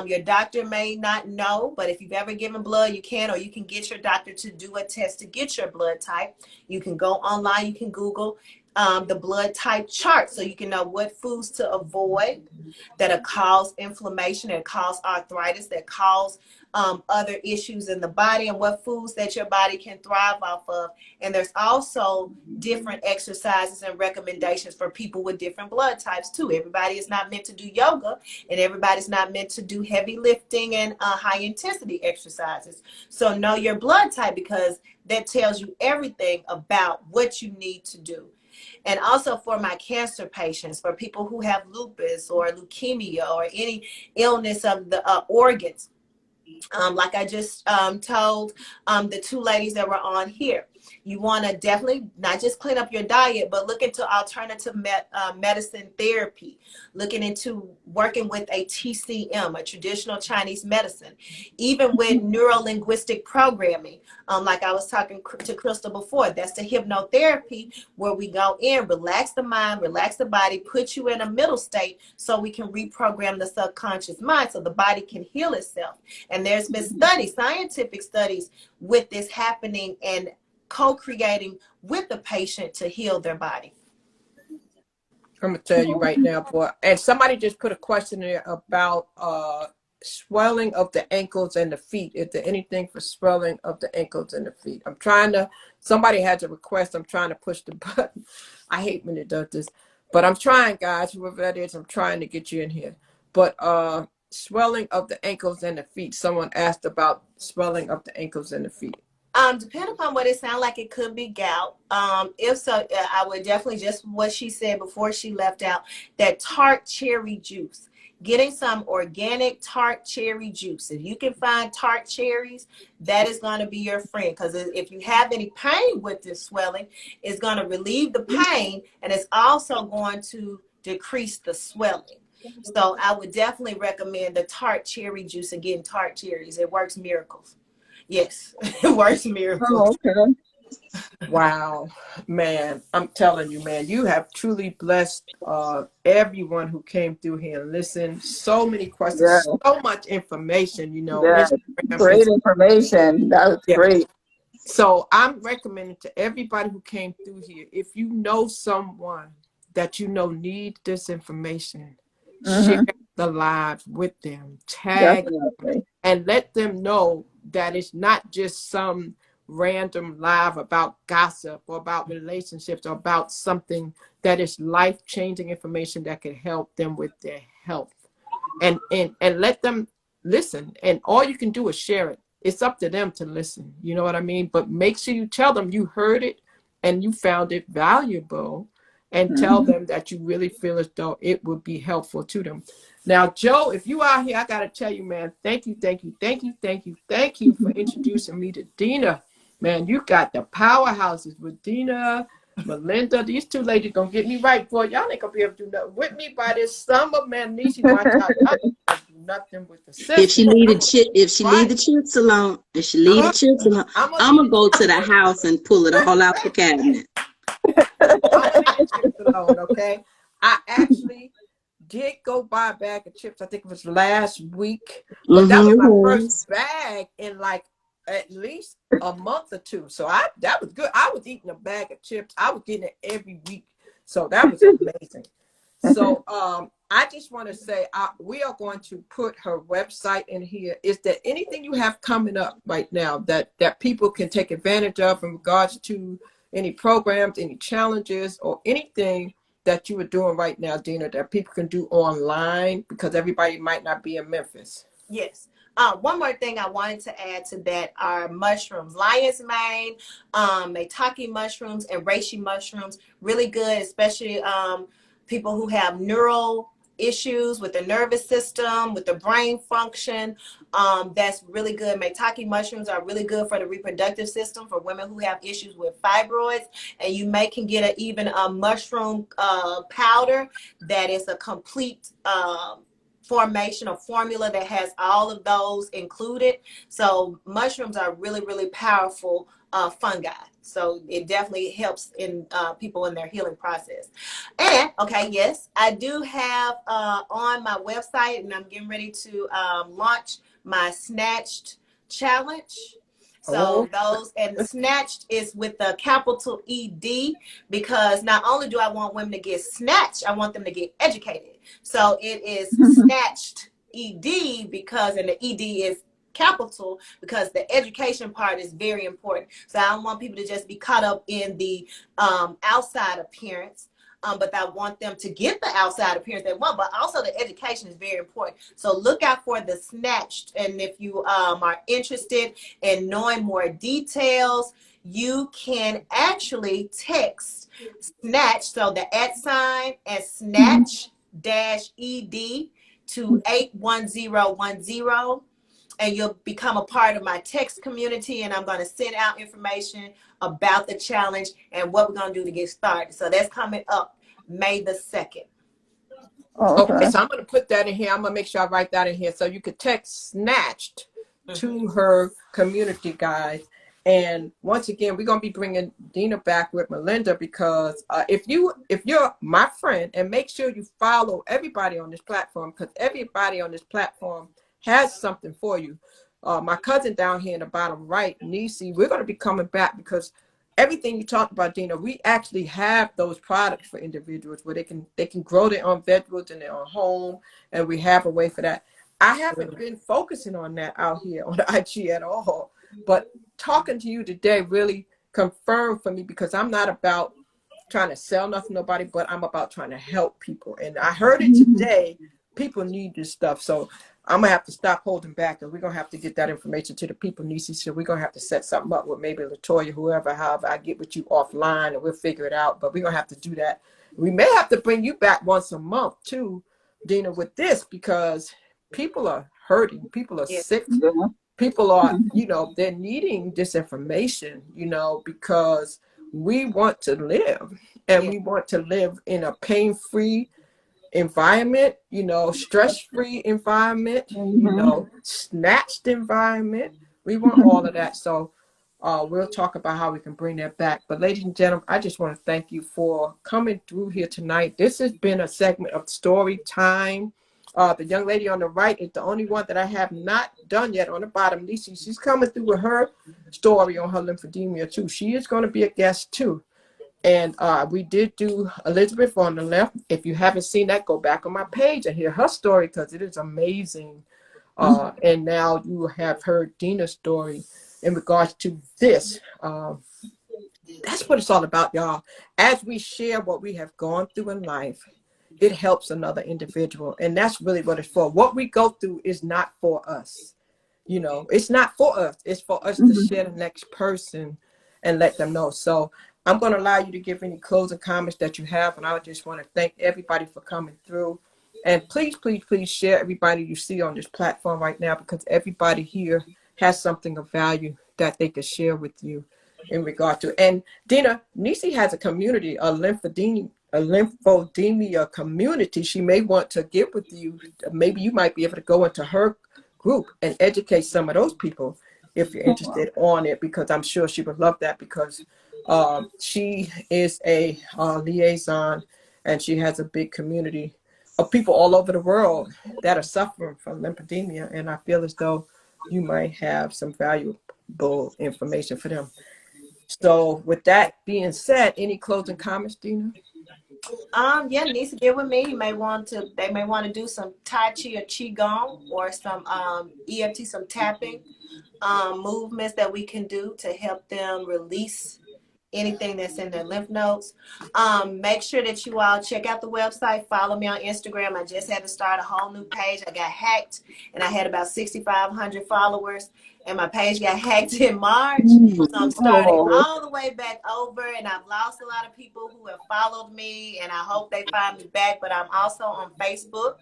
Your doctor may not know, but if you've ever given blood, you can, or you can get your doctor to do a test to get your blood type. You can go online, you can Google the blood type chart so you can know what foods to avoid that cause inflammation, that cause arthritis, that cause other issues in the body, and what foods that your body can thrive off of. And there's also different exercises and recommendations for people with different blood types too. Everybody is not meant to do yoga, and everybody's not meant to do heavy lifting and high intensity exercises. So know your blood type, because that tells you everything about what you need to do. And also for my cancer patients, for people who have lupus or leukemia or any illness of the organs, like I just told the 2 ladies that were on here, you want to definitely not just clean up your diet, but look into alternative medicine therapy, looking into working with a TCM, a traditional Chinese medicine, even with neuro-linguistic programming. Like I was talking to Crystal before, that's the hypnotherapy where we go in, relax the mind, relax the body, put you in a middle state so we can reprogram the subconscious mind so the body can heal itself. And there's been studies, scientific studies with this happening and co-creating with the patient to heal their body. I'm gonna tell you right now, boy. And somebody just put a question there about swelling of the ankles and the feet. Is there anything for swelling of the ankles and the feet? Somebody had a request. I'm trying to push the button. I hate when it does this, but I'm trying, guys, whoever that is, I'm trying to get you in here. But swelling of the ankles and the feet. Someone asked about swelling of the ankles and the feet. Depending upon what it sounds like, it could be gout. If so, I would definitely, just what she said before she left out, that tart cherry juice. Getting some organic tart cherry juice. If you can find tart cherries, that is going to be your friend. Because if you have any pain with this swelling, it's going to relieve the pain, and it's also going to decrease the swelling. So I would definitely recommend the tart cherry juice. Again, tart cherries. It works miracles. Yes, it works miracles. Oh, okay. Wow, man, I'm telling you, man, you have truly blessed everyone who came through here and listened. So many questions, Yeah. so much information, Yeah. Great information. That was great. So I'm recommending to everybody who came through here, if you know someone that you know need this information, share the live with them, tag them, and let them know that it's not just some random live about gossip or about relationships or about something that is life-changing information that can help them with their health. And let them listen. And all you can do is share it. It's up to them to listen. You know what I mean? But make sure you tell them you heard it and you found it valuable, and tell them that you really feel as though it would be helpful to them. Now, Joe, if you are here, I got to tell you, man, thank you for introducing me to Deana. Man, you got the powerhouses with Deana, Melinda. These two ladies gonna get me right, boy. Y'all ain't gonna be able to do nothing with me by this summer, man. Niecy, watch out. Y'all ain't gonna do nothing with the system. If she leave the chips alone, I'm gonna go to the house and pull it all out the cabinet. I'm gonna leave the chips alone, okay? I actually did go buy a bag of chips. I think it was last week, but that was my first bag in like at least a month or two. So that was good. I was eating a bag of chips. I was getting it every week. So that was amazing. So I just want to say we are going to put her website in here. Is there anything you have coming up right now that people can take advantage of in regards to any programs, any challenges, or anything that you are doing right now, Deana, that people can do online, because everybody might not be in Memphis? Yes. One more thing I wanted to add to that are mushrooms. Lion's mane, maitake mushrooms, and reishi mushrooms. Really good, especially people who have neural issues with the nervous system, with the brain function. That's really good. Maitake mushrooms are really good for the reproductive system for women who have issues with fibroids. And you can get even a mushroom powder that is a complete formation or formula that has all of those included. So mushrooms are really, really powerful fungi. So it definitely helps in people in their healing process. And yes, I do have on my website, and I'm getting ready to launch my Snatched challenge. So and Snatched is with the capital ED, because not only do I want women to get snatched, I want them to get educated. So it is Snatched ED and the ED is capital, because the education part is very important. So I don't want people to just be caught up in the outside appearance. But I want them to get the outside appearance they want, but also the education is very important. So look out for the Snatched. And if you are interested in knowing more details, you can actually text Snatch, so the @ and Snatch-ED to 81010. And you'll become a part of my text community, and I'm going to send out information about the challenge and what we're going to do to get started. So that's coming up May the 2nd. Okay, so I'm going to put that in here. I'm going to make sure I write that in here. So you could text Snatched to her community, guys. And once again, we're going to be bringing Deana back with Melinda, because if you're my friend, and make sure you follow everybody on this platform, because everybody on this platform has something for you. My cousin down here in the bottom right, Niecy, we're going to be coming back, because everything you talked about, Deana, we actually have those products for individuals where they can grow their own vegetables in their own home, and we have a way for that. I haven't been focusing on that out here on the IG at all, but talking to you today really confirmed for me, because I'm not about trying to sell nothing to nobody, but I'm about trying to help people. And I heard it today. People need this stuff. So I'm going to have to stop holding back, and we're going to have to get that information to the people, Niecy. So we're going to have to set something up with maybe Latoya, however I get with you offline, and we'll figure it out. But we're going to have to do that. We may have to bring you back once a month too, Deana, with this, because people are hurting. People are sick. People are, they're needing this information, because we want to live, and we want to live in a pain-free environment, stress-free environment, snatched environment. We want all of that. So we'll talk about how we can bring that back. But ladies and gentlemen, I just want to thank you for coming through here tonight. This has been a segment of story time. The young lady on the right is the only one that I have not done yet on the bottom. Niecy, she's coming through with her story on her lymphedema too. She is going to be a guest too. And we did do Elizabeth on the left. If you haven't seen that, go back on my page and hear her story, because it is amazing. And now you have heard Deana's story. in regards to this. That's what it's all about, y'all. As we share what we have gone through in life, it helps another individual. And that's really what it's for. What we go through is not for us. You know, it's not for us. It's for us to share the next person and let them know. So I'm going to allow you to give any closing comments that you have. And I just want to thank everybody for coming through. And please, please, please share everybody you see on this platform right now, because everybody here has something of value that they could share with you in regard to. And Deana, Nisi has a community, a lymphedema community. She may want to get with you. Maybe you might be able to go into her group and educate some of those people if you're interested on it, because I'm sure she would love that, because she is a liaison, and she has a big community of people all over the world that are suffering from lymphedema. And I feel as though you might have some valuable information for them. So with that being said, any closing comments, Deana? Yeah, needs to get with me. They may want to do some Tai Chi or Qigong, or some EFT, some tapping movements that we can do to help them release anything that's in their lymph nodes. Make sure that you all check out the website. Follow me on Instagram. I just had to start a whole new page. I got hacked and I had about 6,500 followers, and my page got hacked in March. So I'm starting all the way back over, and I've lost a lot of people who have followed me, and I hope they find me back. But I'm also on Facebook,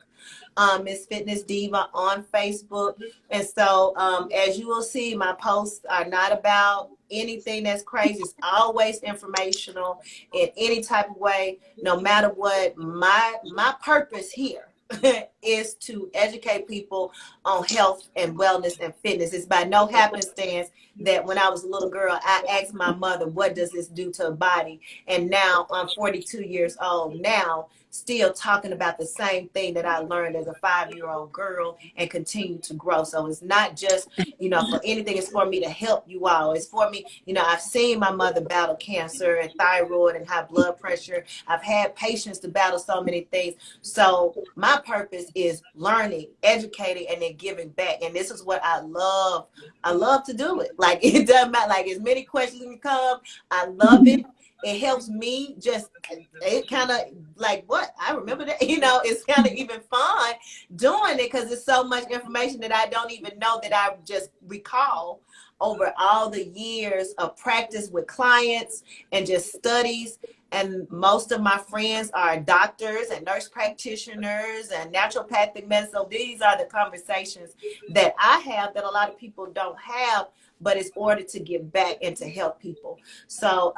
Miss Fitness Diva on Facebook. And so as you will see, my posts are not about anything that's crazy. It's always informational in any type of way, no matter what. My purpose here is to educate people on health and wellness and fitness. It's by no happenstance that when I was a little girl, I asked my mother, what does this do to a body? And now I'm 42 years old now, still talking about the same thing that I learned as a 5-year-old girl, and continue to grow. So it's not just, for anything. It's for me to help you all. It's for me. I've seen my mother battle cancer and thyroid and high blood pressure. I've had patients to battle so many things. So my purpose is learning, educating, and then giving back. And this is what I love. I love to do it. Like, it doesn't matter. Like, as many questions as come, I love it. It helps me just, it kind of like, what? I remember that, it's kind of even fun doing it, because it's so much information that I don't even know that I just recall over all the years of practice with clients and just studies. And most of my friends are doctors and nurse practitioners and naturopathic medicine. So these are the conversations that I have that a lot of people don't have, but it's order to give back and to help people. So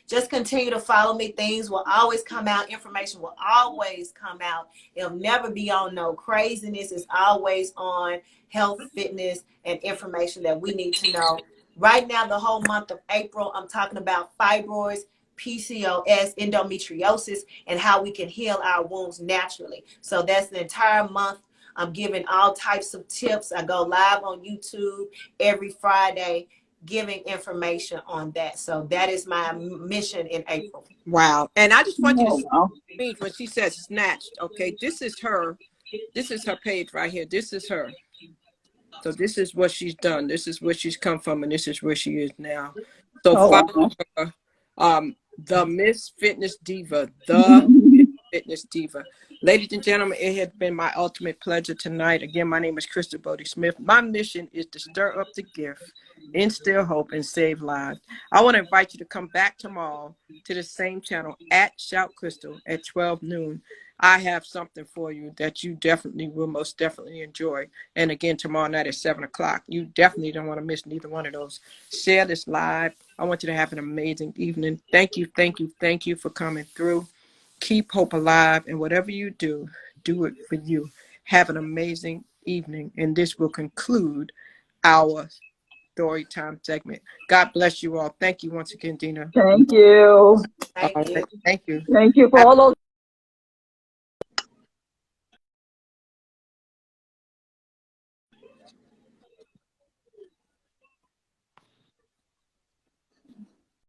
just continue to follow me. Things will always come out. Information will always come out. It'll never be on no craziness. It's always on health, fitness, and information that we need to know. Right now, the whole month of April, I'm talking about fibroids, PCOS, endometriosis, and how we can heal our wounds naturally. So that's the entire month. I'm giving all types of tips. I go live on YouTube every Friday giving information on that. So that is my mission in April. Wow. And I just want you to see when she says snatched, okay, this is her page right here. This is her. So this is what she's done. This is where she's come from, and this is where she is now. So follow her, the Miss Fitness Diva, Fitness Diva. Ladies and gentlemen, it has been my ultimate pleasure tonight. Again, my name is Crystal Bodie Smith. My mission is to stir up the gift, instill hope, and save lives. I want to invite you to come back tomorrow to the same channel at Shout Crystal at 12 noon. I have something for you that you definitely will most definitely enjoy. And again, tomorrow night at 7 o'clock. You definitely don't want to miss neither one of those. Share this live. I want you to have an amazing evening. Thank you, thank you, thank you for coming through. Keep hope alive, and whatever you do, do it for you. Have an amazing evening, and this will conclude our story time segment. God bless you all. Thank you once again, Deana. Thank you. Thank you. Thank you. Thank you for all those